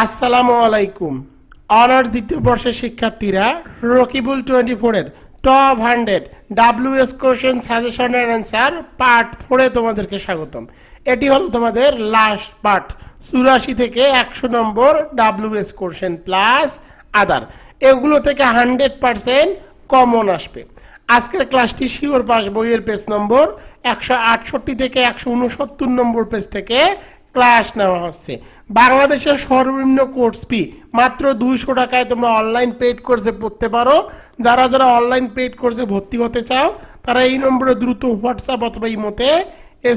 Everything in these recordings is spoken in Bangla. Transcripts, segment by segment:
আসসালামু আলাইকুম। অনার্স দ্বিতীয় বর্ষের শিক্ষার্থীরা রকিবুল 24 এর top 100 WS question suggestion and answer part 4 এ তোমাদেরকে স্বাগতম। এটি হলো তোমাদের লাস্ট পার্ট, 84 থেকে 100 নম্বর WS কোশ্চেন প্লাস আদার। এগুলো থেকে 100% কমন আসবে। আজকের ক্লাসটি শিওর পাস বইয়ের পেজ নম্বর 168 থেকে 169 নম্বর পেজ থেকে ক্লাস নেওয়া হচ্ছে। বাংলাদেশের সর্বনিম্ন কোর্স ফি মাত্র 200 টাকায় তোমরা অনলাইন পেইড কোর্সে পড়তে পারো। যারা যারা অনলাইন পেইড কোর্সে ভর্তি হতে চাও তারা এই নম্বরে দ্রুত হোয়াটসঅ্যাপ অথবা ইমোতে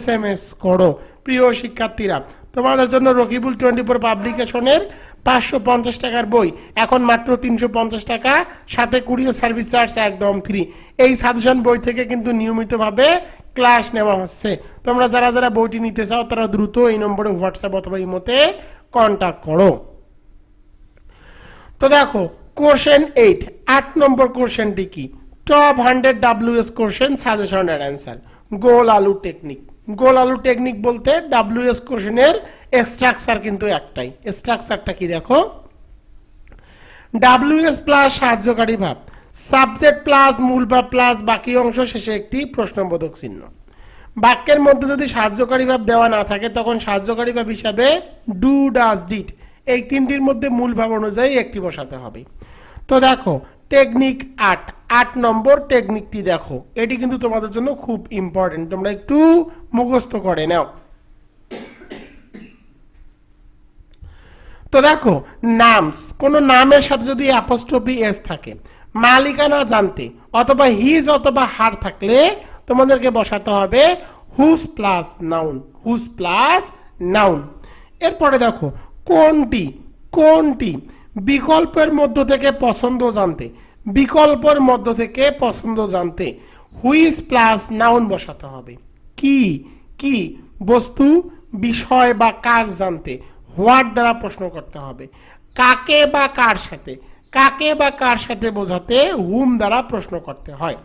SMS করো। প্রিয় শিক্ষার্থীরা, তোমাদের জন্য রকিবুল 24 পাবলিকেশনের 550 টাকার বই এখন মাত্র 350 টাকা, সাথে কুরিয়ার সার্ভিস চার্জ একদম ফ্রি। এই সাজেশন বই থেকে কিন্তু নিয়মিতভাবে ক্লাস নেওয়া হচ্ছে। তোমরা যারা যারা বইটি নিতে চাও তারা দ্রুত এই নম্বরে হোয়াটসঅ্যাপ অথবা ইমোতে কন্ট্যাক্ট করো। তো দেখো, কোশ্চেন 8 নম্বর কোশ্চেনটি কি? Top 100 WS question suggestion and answer, গোল আলু টেকনিক। গোল আলু টেকনিক বলতে WS কোশ্চেনের স্ট্রাকচার কিন্তু একটাই। স্ট্রাকচারটা কি দেখো, WS প্লাস সাহায্যকারী ভাব, সাবজেক্ট প্লাস মূল ভাব প্লাস বাকি অংশ, শেষে একটি প্রশ্নবোধক চিহ্ন। বাক্যের মধ্যে যদি সাহায্যকারী ভাব দেওয়া না থাকে তখন সাহায্যকারী ভাব হিসাবে ডু, ডাজ, ডিড এই তিনটির মধ্যে মূল ভাব অনুযায়ী একটি বসাতে হবে। তো দেখো, টেকনিক 8 নম্বর টেকনিকটি দেখো, এটি কিন্তু তোমাদের জন্য খুব ইম্পর্টেন্ট, তোমরা একটু মুখস্থ করে নাও। তো দেখো, নামস, কোন নামের সাথে যদি অ্যাপোস্ট্রফি এস থাকে, মালিকানা জানতে অথবা হিজ অথবা হার থাকলে তোমাদেরকে বসাতে হবে whose plus noun, whose plus noun. এরপরে দেখো, কোনটি, কোনটি বিকল্পের মধ্য থেকে পছন্দ জানতে, বিকল্পের মধ্য থেকে পছন্দ জানতে হুইজ প্লাস নাউন বসাতে হবে। কি, কি বস্তু, বিষয় বা কাজ জানতে হোয়াট দ্বারা প্রশ্ন করতে হবে। কাকে বা কার সাথে, কাকে বা কার সাথে বোঝাতে হুম দ্বারা প্রশ্ন করতে হয়।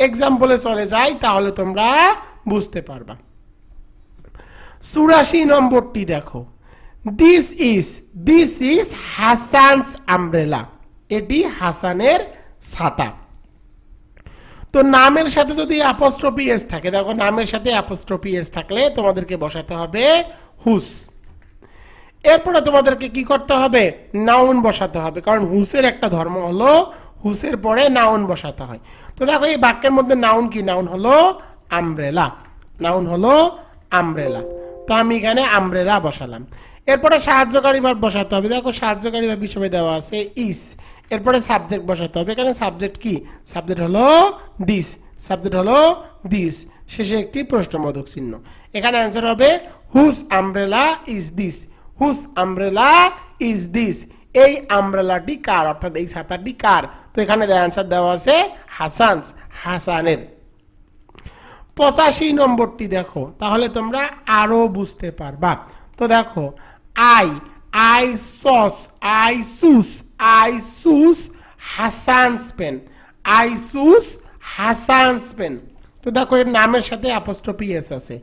এক্সাম্পলে চলে যাই তাহলে তোমরা বুঝতে পারবা। 84 নম্বরটি দেখো, দিস ইজ হাসানস আমব্রেলা, এটি হাসানের ছাতা। তো নামের সাথে যদি অ্যাপোস্ট্রফি এস থাকে, দেখো নামের সাথে অ্যাপোস্ট্রফি এস থাকলে তোমাদেরকে বসাতে হবে হুস। এরপরে তোমাদেরকে কি করতে হবে, নাউন বসাতে হবে, কারণ হুসের একটা ধর্ম হলো হুসের পরে নাউন বসাতে হয়। তো দেখো এই বাক্যের মধ্যে নাউন কি, নাউন হলো আমব্রেলা, নাউন হলো আমব্রেলা। তো আমি এখানে আমব্রেলা বসালাম। এরপরে সাহায্যকারী ভাব বসাতে হবে, দেখো সাহায্যকারী ভাব হিসেবে দেওয়া আছে ইস। এরপরে সাবজেক্ট বসাতে হবে, এখানে সাবজেক্ট কি, সাবজেক্ট হলো দিস, সাবজেক্ট হলো দিস, শেষে একটি প্রশ্নবোধক চিহ্ন। এখানে অ্যান্সার হবে whose umbrella is this, whose umbrella is this, এই আমব্রেলাটি কার, অর্থাৎ এই ছাতাটি কার। তো এখানে অ্যান্সার দেওয়া আছে হাসানস, হাসানের। 85 নম্বরটি দেখো, তাহলে তোমরা আরো বুঝতে পারবা। তো দেখো, I chose Hasan's pen, I chose Hasan's pen. তো দেখো এর নামের সাথে অ্যাপোস্ট্রফি এস আছে,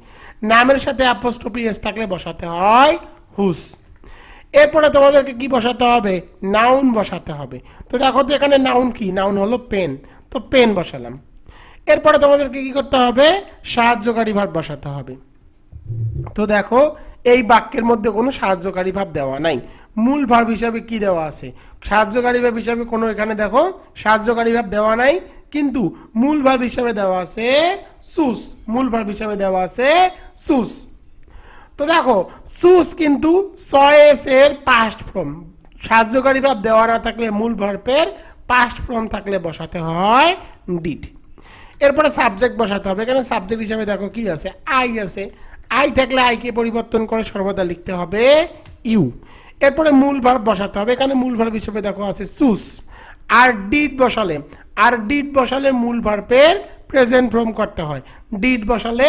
নামের সাথে অ্যাপোস্ট্রফি এস থাকলে বসাতে হয় হুস। এরপরে তোমাদেরকে কি বসাতে হবে, নাউন বসাতে হবে। তো দেখো তো এখানে নাউন কি, নাউন হলো পেন, তো পেন বসালাম। এরপরে তোমাদেরকে কি করতে হবে, সাহায্যকারী ভাব বসাতে হবে। তো দেখো এই বাক্যের মধ্যে কোনো সাহায্যকারী ভাব দেওয়া নাই, মূল ভাব হিসাবে কি দেওয়া আছে, সাহায্যকারী ভাব হিসাবে কোনো এখানে দেখো সাহায্যকারী ভাব দেওয়া নাই, কিন্তু মূল ভাব হিসাবে দেওয়া আছে সুস, মূল ভাব হিসাবে দেওয়া আছে সুস। তো দেখো সুস কিন্তু সয়েস এর পাস্ট ফর্ম, সাহায্যকারী ভাব দেওয়া না থাকলে মূল ভার্বের পাস্ট ফর্ম থাকলে বসাতে হয় ডিড। এরপরে সাবজেক্ট বসাতে হবে, এখানে সাবজেক্ট হিসাবে দেখো কি আছে, আই আছে, আই থাকলে আইকে পরিবর্তন করে সর্বদা লিখতে হবে ইউ। এরপরে মূল ভার্ব বসাতে হবে, এখানে মূল ভার্ব হিসেবে দেখো আছে চুজ। আর ডিড বসালে, আর ডিড বসালে মূল ভার্বের প্রেজেন্ট ফর্ম করতে হয়, ডিড বসালে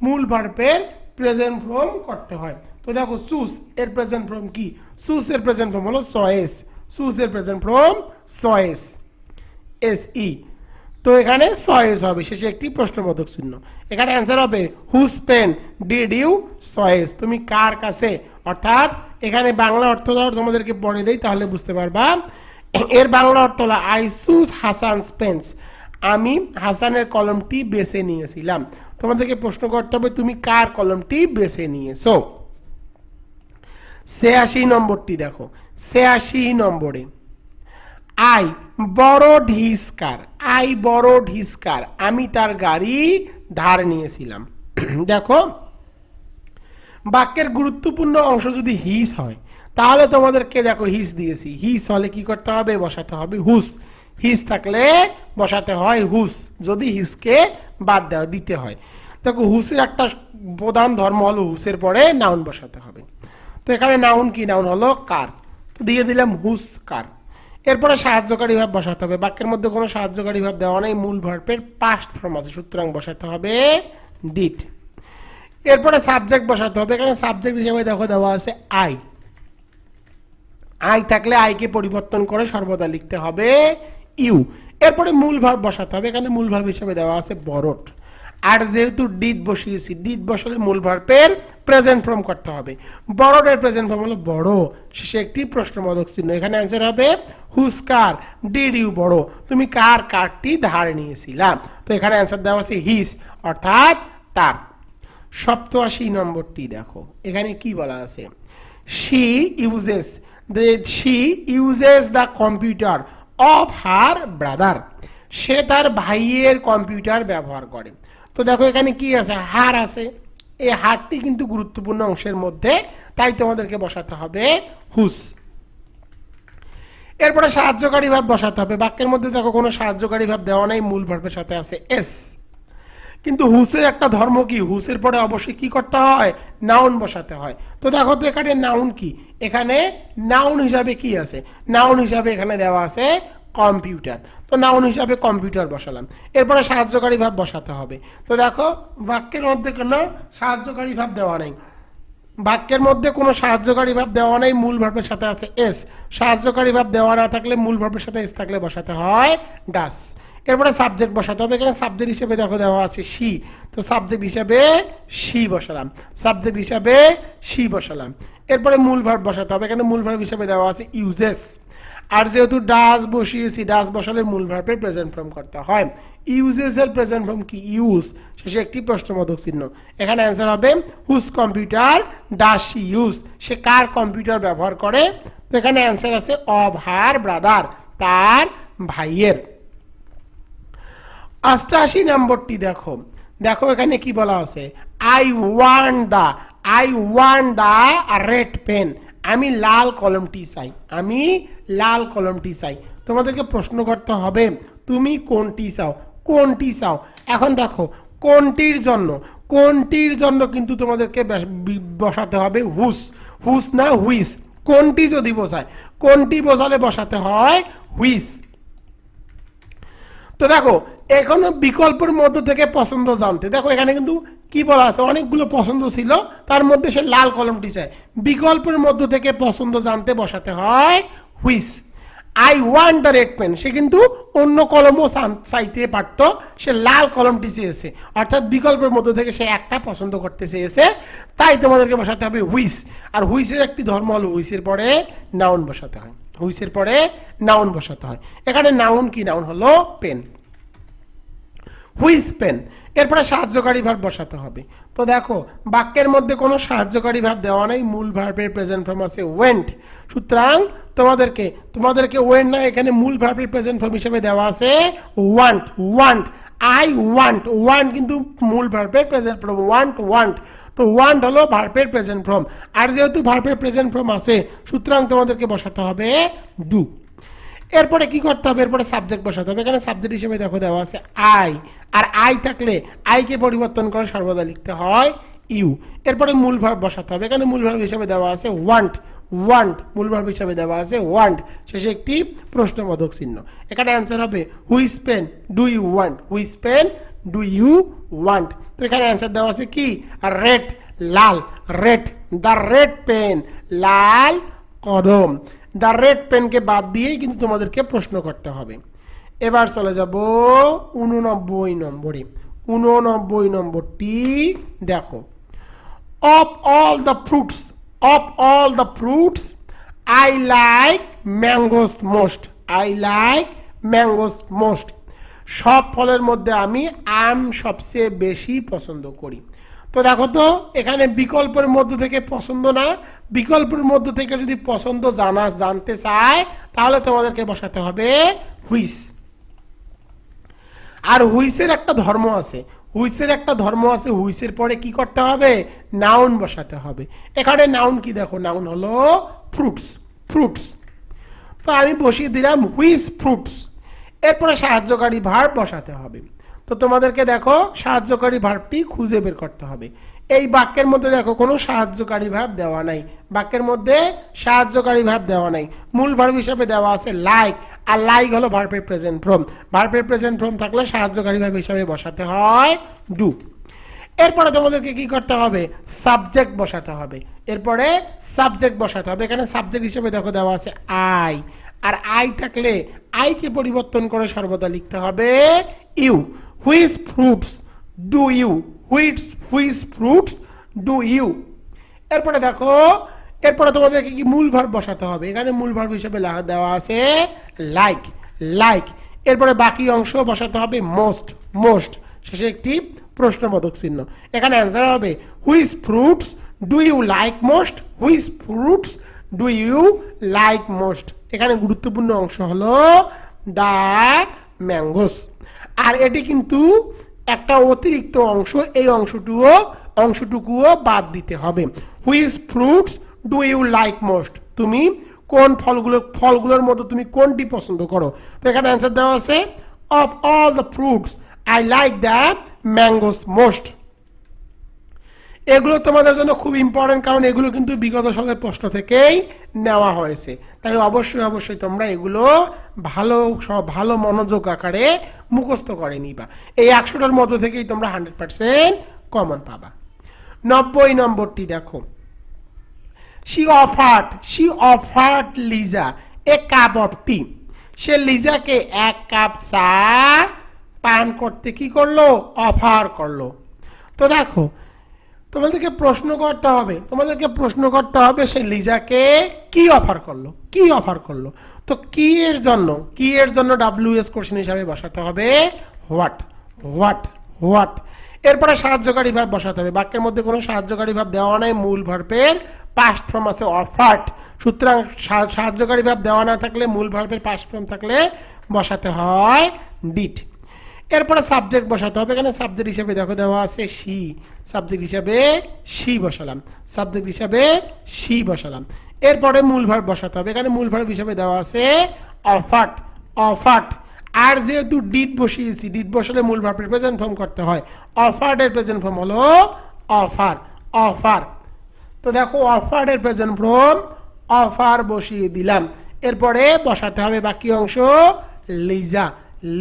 মূল ভার্বের প্রেজেন্ট ফর্ম করতে হয়। তো দেখো চুজ এর প্রেজেন্ট ফর্ম কি, চুজ এর প্রেজেন্ট ফর্ম হলো চয়েস, চুজ এর present form choice, S E. তো এখানে চয়েস হবে, শেষে একটি প্রশ্নবোধক চিহ্ন। এখানে অ্যান্সার হবে whose pen did you choice, তুমি কার কাছে, অর্থাৎ এখানে বাংলা অর্থটা তোমাদেরকে পড়ে দেই তাহলে বুঝতে পারবা। এর বাংলা অর্থ হলো আই চুজ হাসানস পেন্স, আমি হাসানের কলমটি বেছে নিয়েছিলাম। তোমাদেরকে প্রশ্ন করতে হবে তুমি কার কলমটি বেছে নিয়েছো। ৮৬ নম্বরটি দেখো, ৮৬ নম্বরে আই বড় ঢিসকার, আই বড় ঢিসকার, আমি তার গাড়ি ধার নিয়েছিলাম। দেখো বাক্যের গুরুত্বপূর্ণ অংশ যদি হিস হয় তাহলে তোমাদেরকে দেখো হিস দিয়েছি, হিস হলে কি করতে হবে, বসাতে হবে হুস, হিস থাকলে বসাতে হয় হুস, যদি হিসকে বাদ দেওয়া দিতে হয়। দেখো হুসের একটা প্রধান ধর্ম হলো হুসের পরে নাউন বসাতে হবে। তো এখানে নাউন কি, নাউন হলো কার, তো দিয়ে দিলাম হুস কার। এরপরে সাহায্যকারী ভাব বসাতে হবে, বাক্যের মধ্যে কোনো সাহায্যকারী ভাব দেওয়া নেই, মূল ভার্বের পাস্ট ফর্ম আছে, সুতরাং বসাতে হবে ডিড। এরপরে সাবজেক্ট বসাতে হবে, এখানে সাবজেক্ট হিসেবে দেখো দেওয়া আছে আই, আই থাকলে আইকে পরিবর্তন করে সর্বদা লিখতে হবে ইউ। এরপরে মূল ভার্ব বসাতে হবে, এখানে মূল ভার্ব হিসেবে দেওয়া আছে বরট। আর যেহেতু ডিড বসিয়েছি, ডিড বসালে মূল ভার্বের প্রেজেন্ট ফর্ম করতে হবে, বড়ের প্রেজেন্ট ফর্ম হলো বড়, শেষে একটি প্রশ্নবোধক চিহ্ন। এখানে অ্যান্সার হবে হুস কার ডিড ইউ বড়, তুমি কার কারটি ধার নিয়েছিলাম। তো এখানে অ্যান্সার দেওয়া আছে হিস অর্থাৎ তার। ৮৭ নম্বরটি দেখো, এখানে কি বলা আছে, she uses the computer of her brother, সে তার ভাইয়ের কম্পিউটার ব্যবহার করে। তো দেখো এখানে কি আছে, হার আছে, এই হারটি কিন্তু গুরুত্বপূর্ণ অংশের মধ্যে, তাই তোমাদেরকে বসাতে হবে হুস। এরপরে সাহায্যকারী ভাব বসাতে হবে, বাক্যের মধ্যে দেখো কোনো সাহায্যকারী ভাব দেওয়া নেই, মূল ভার্বের সাথে আছে এস। কিন্তু হুসের একটা ধর্ম কি, হুসের পরে অবশ্যই কি করতে হয়, নাউন বসাতে হয়। তো দেখো তো এখানে নাউন কি, এখানে নাউন হিসাবে কি আছে, নাউন হিসাবে এখানে দেওয়া আছে কম্পিউটার, তো নাউন হিসাবে কম্পিউটার বসালাম। এরপরে সাহায্যকারী ভাব বসাতে হবে, তো দেখো বাক্যের মধ্যে কোনো সাহায্যকারী ভাব দেওয়া নেই, বাক্যের মধ্যে কোনো সাহায্যকারী ভাব দেওয়া নেই, মূল ভার্বের সাথে আছে এস, সাহায্যকারী ভাব দেওয়া না থাকলে মূল ভার্বের সাথে এস থাকলে বসাতে হয় ডাস। এরপরে সাবজেক্ট বসাতে হবে, এখানে সাবজেক্ট হিসেবে দেখো দেওয়া আছে শি, তো সাবজেক্ট হিসাবে শি বসালাম, সাবজেক্ট হিসাবে শি বসালাম। এরপরে মূল ভার্ব বসাতে হবে, এখানে মূল ভার্ব হিসাবে দেওয়া আছে ইউজেস, আর যেহেতু ডাস বসিয়েছি, ডাস বসালে মূল ভার্বের প্রেজেন্ট ফর্ম করতে হয়, ইউজেস এর প্রেজেন্ট ফর্ম কি ইউজ, শেষে একটি প্রশ্নবোধক চিহ্ন। এখানে অ্যান্সার হবে whose computer does she use, সে কার কম্পিউটার ব্যবহার করে। তো এখানে অ্যান্সার আছে অফ হার ব্রাদার, তার ভাইয়ের। ৮৮ নম্বরটি দেখো, দেখো এখানে কি বলা আছে, I want the red pen, আমি লাল কলমটি চাই, আমি লাল কলমটি চাই। তোমাদেরকে প্রশ্ন করতে হবে তুমি কোনটি চাও, কোনটি চাও। এখন দেখো কোনটির জন্য, কোনটির জন্য কিন্তু তোমাদেরকে বসাতে হবে হুস, হুস না হুইস। কোনটি যদি বোঝায়, কোনটি বোঝালে বসাতে হয় হুইস। তো দেখো এখনো বিকল্পের মধ্য থেকে পছন্দ জানতে, দেখো এখানে কিন্তু কি বলা আছে, অনেকগুলো পছন্দ ছিল, তার মধ্যে সে লাল কলমটি চায়, বিকল্পের মধ্য থেকে পছন্দ জানতে বসাতে হয় which. I want the red pen, সে কিন্তু অন্য কলমও চাইতে পারত, সে লাল কলমটি চেয়েছে, অর্থাৎ বিকল্পের মধ্য থেকে সে একটা পছন্দ করতে চেয়েছে, তাই তোমাদেরকে বসাতে হবে হুইস। আর হুইসের একটি ধর্ম হলো হুইসের পরে নাউন বসাতে হয়, হুইসের পরে নাউন বসাতে হয়। এখানে নাউন কি, নাউন হলো পেন, হুইস পেন। এরপরে সাহায্যকারী ভাব বসাতে হবে। তো দেখো বাক্যের মধ্যে কোনো সাহায্যকারী ভাব দেওয়া নেই, মূল ভার্বের প্রেজেন্ট ফর্ম আছে ওয়েন্ট, সুতরাং তোমাদেরকে ওয়েন্ট না, এখানে মূল ভার্বের প্রেজেন্ট ফর্ম হিসেবে দেওয়া আছে want, want I want, want কিন্তু মূল ভার্বের প্রেজেন্ট ফর্ম, ওয়ান্ট, তো ওয়ান্ট হলো ভার্বের প্রেজেন্ট ফর্ম, আর যেহেতু ভার্বের প্রেজেন্ট ফর্ম আছে সুতরাং তোমাদেরকে বসাতে হবে ডু। এরপরে কি করতে হবে, এরপরে সাবজেক্ট বসাতে হবে, এখানে সাবজেক্ট হিসেবে দেখো দেওয়া আছে আই, আর আই থাকলে আইকে পরিবর্তন করে সর্বদা লিখতে হয় ইউ। এরপরে মূল ভার্ব বসাতে হবে, এখানে মূল ভার্ব হিসেবে দেওয়া আছে ওয়ান্ট, মূল ভার্ব হিসেবে দেওয়া আছে ওয়ান্ট, শেষে একটি প্রশ্নবোধক চিহ্ন। এখানে অ্যান্সার হবে which pen do you want, which pen do you want. তো এখানে অ্যান্সার দেওয়া আছে কি, রেড লাল, রেড দ্য রেড পেন লাল কলম, দ্য রেড পেনকে বাদ দিয়েই কিন্তু তোমাদেরকে প্রশ্ন করতে হবে। এবার চলে যাব 89 নম্বরে। 89 নম্বরটি দেখো, of all the fruits of all the fruits I like mangoes most, I like mangoes most. সব ফলের মধ্যে আমি আম সবচেয়ে বেশি পছন্দ করি। তো দেখো তো এখানে বিকল্পের মধ্য থেকে পছন্দ না, বিকল্পের মধ্য থেকে যদি পছন্দ জানতে চায় তাহলে তোমাদেরকে বসাতে হবে হুইচ। আর হুইচের একটা ধর্ম আছে, হুইচের একটা ধর্ম আছে, হুইচের পরে কি করতে হবে, নাউন বসাতে হবে। এখানে নাউন কি দেখো, নাউন হলো ফ্রুটস, ফ্রুটস। তো আমি বসিয়ে দিলাম হুইচ ফ্রুটস। এরপরে সাহায্যকারী ভার্ব বসাতে হবে। তো তোমাদেরকে দেখো সাহায্যকারী ভার্বটি খুঁজে বের করতে হবে। এই বাক্যের মধ্যে দেখো কোনো সাহায্যকারী ভার্ব দেওয়া নাই, বাক্যের মধ্যে সাহায্যকারী ভার্ব দেওয়া নাই। মূল ভার্ব হিসেবে দেওয়া আছে লাইক, আর লাইক হলো ভার্বের প্রেজেন্ট ফর্ম। ভার্বের প্রেজেন্ট ফর্ম থাকলে সাহায্যকারী ভার্ব হিসেবে বসাতে হয় ডু। এরপরে তোমাদেরকে কি করতে হবে, সাবজেক্ট বসাতে হবে। এরপরে সাবজেক্ট বসাতে হবে। এখানে সাবজেক্ট হিসেবে দেখো দেওয়া আছে আই, আর আই থাকলে আইকে পরিবর্তন করে সর্বদা লিখতে হবে you. Which fruits do you, which fruits do you. এরপরে দেখো, এরপরে তোমাদেরকে কি মূল ভার্ব বসাতে হবে। এখানে মূল ভার্ব হিসেবে দেওয়া আছে লাইক, লাইক। এরপরে বাকি অংশ বসাতে হবে মোস্ট, মোস্ট। শেষে একটি প্রশ্নবোধক চিহ্ন। এখানে অ্যান্সার হবে which fruits do you like most, which fruits do you like most. এখানে গুরুত্বপূর্ণ অংশ হলো দ্য ম্যাঙ্গোস। আর এটি কিন্তু একটা অতিরিক্ত অংশ, এই অংশটুকুও বাদ দিতে হবে। Which fruits do you like most, তুমি কোন ফলগুলোর মধ্যে তুমি কোনটি পছন্দ করো। তো এখানে অ্যান্সার দেওয়া আছে of all the fruits I like the mangoes most. এগুলো তোমাদের জন্য খুব ইম্পর্টেন্ট, কারণ এগুলো কিন্তু বিগত সালের প্রশ্ন থেকেই নেওয়া হয়েছে। তাই অবশ্যই অবশ্যই তোমরা এগুলো ভালো মনোযোগ আকারে মুখস্থ করে নিবা। এই 100টার মধ্যে থেকেই তোমরা 100% কমন পাবা। 90 নম্বরটি দেখো, she offered Liza a cup of tea. সে লিজাকে এক কাপ চা পান করতে কি করলো, অফার করলো। তো দেখো তোমাদেরকে প্রশ্ন করতে হবে, সেই লিজাকে কি অফার করলো, কি অফার করলো। তো কি এর জন্য WS কোশ্চেন হিসাবে বসাতে হবে হোয়াট, হোয়াট, হোয়াট। এরপরে সাহায্যকারী ভার্ব বসাতে হবে। বাক্যের মধ্যে কোনো সাহায্যকারী ভার্ব দেওয়া নাই, মূল ভার্বের পাস্ট ফর্ম আছে অফার্ড। সুতরাং সাহায্যকারী ভার্ব দেওয়া না থাকলে, মূল ভার্বের পাস্ট ফর্ম থাকলে বসাতে হয় ডিড। এরপরে সাবজেক্ট বসাতে হবে। এখানে সাবজেক্ট হিসেবে দেখো দেওয়া আছে শি, সাবজেক্ট হিসেবে শি বসালাম, সাবজেক্ট হিসেবে শি বসালাম। এরপরে মূল ভার্ব বসাতে হবে। এখানে মূল ভার্ব হিসেবে দেওয়া আছে অফার্ড, অফার্ড। আর যেহেতু ডিড বসিয়েছি, ডিড বসালে মূল ভার্বের প্রেজেন্ট ফর্ম করতে হয়। অফার্ডের প্রেজেন্ট ফর্ম হলো অফার, অফার। তো দেখো অফার্ডের প্রেজেন্ট ফর্ম অফার বসিয়ে দিলাম। এরপরে বসাতে হবে বাকি অংশ লিজা,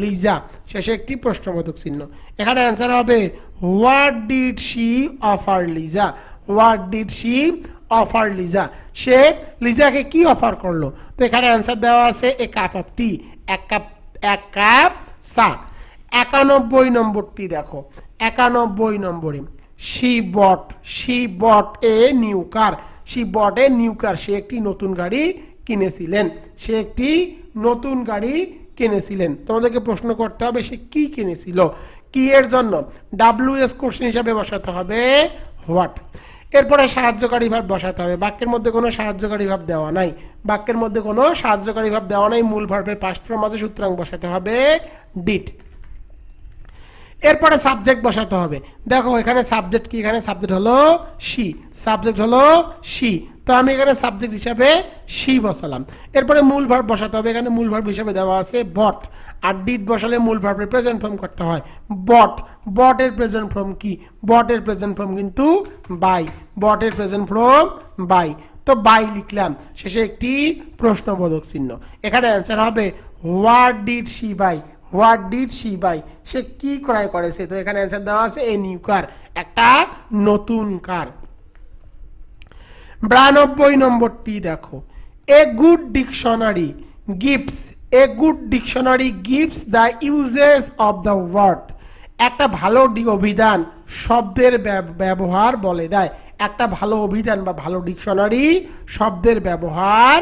লিজা। শেষে একটি প্রশ্নবোধক চিহ্ন। এখানে অ্যান্সার হবে what did she offer Liza, what did she offer Liza. সে লিজাকে কি অফার করলো। তো এখানে অ্যান্সার দেওয়া আছে এ কাপ অফ টি, এক কাপ চা। 91 নম্বরটি দেখো, 91 নম্বরে she bought a new car, she bought a new car। সে একটি নতুন গাড়ি কিনেছিলেন, সে একটি নতুন গাড়ি কিনেছিলেন। তোমাদেরকে প্রশ্ন করতে হবে সে কি কিনেছিল। কি এর জন্য WS কোশ্চেন হিসাবে বসাতে হবে হোয়াট। এরপরে সাহায্যকারী ভার্ব বসাতে হবে। বাক্যের মধ্যে কোনো সাহায্যকারী ভার্ব দেওয়া নাই, বাক্যের মধ্যে কোনো সাহায্যকারী ভার্ব দেওয়া নাই, মূল ভার্বের পাস্ট ফর্ম আছে, সুতরাং বসাতে হবে ডিড। এরপরে সাবজেক্ট বসাতে হবে। দেখো এখানে সাবজেক্ট কি, এখানে সাবজেক্ট হলো শি, সাবজেক্ট হলো শি। তো আমি এখানে সাবজেক্ট হিসাবে শি বসালাম। এরপরে মূল ভার্ব বসাতে হবে। এখানে মূল ভার্ব হিসাবে দেওয়া আছে বট, আর ডিড বসালে মূল ভার্বের প্রেজেন্ট ফর্ম করতে হয় বট। বটের প্রেজেন্ট ফর্ম কি, বটের প্রেজেন্ট ফর্ম কিন্তু বাই, বটের প্রেজেন্ট ফর্ম বাই। তো বাই লিখলাম, শেষে একটি প্রশ্নবোধক চিহ্ন। এখানে অ্যান্সার হবে what did she buy, what did she buy. সে কি ক্রয় করেছে। তো এখানে অ্যান্সার দেওয়া আছে এ নিউ কার, একটা নতুন কার। 92 নম্বরটি দেখো, a good dictionary gives the uses of the word. একটা ভালো অভিধান শব্দের ব্যবহার বলে দেয়, একটা ভালো অভিধান বা ভালো ডিকশনারি শব্দের ব্যবহার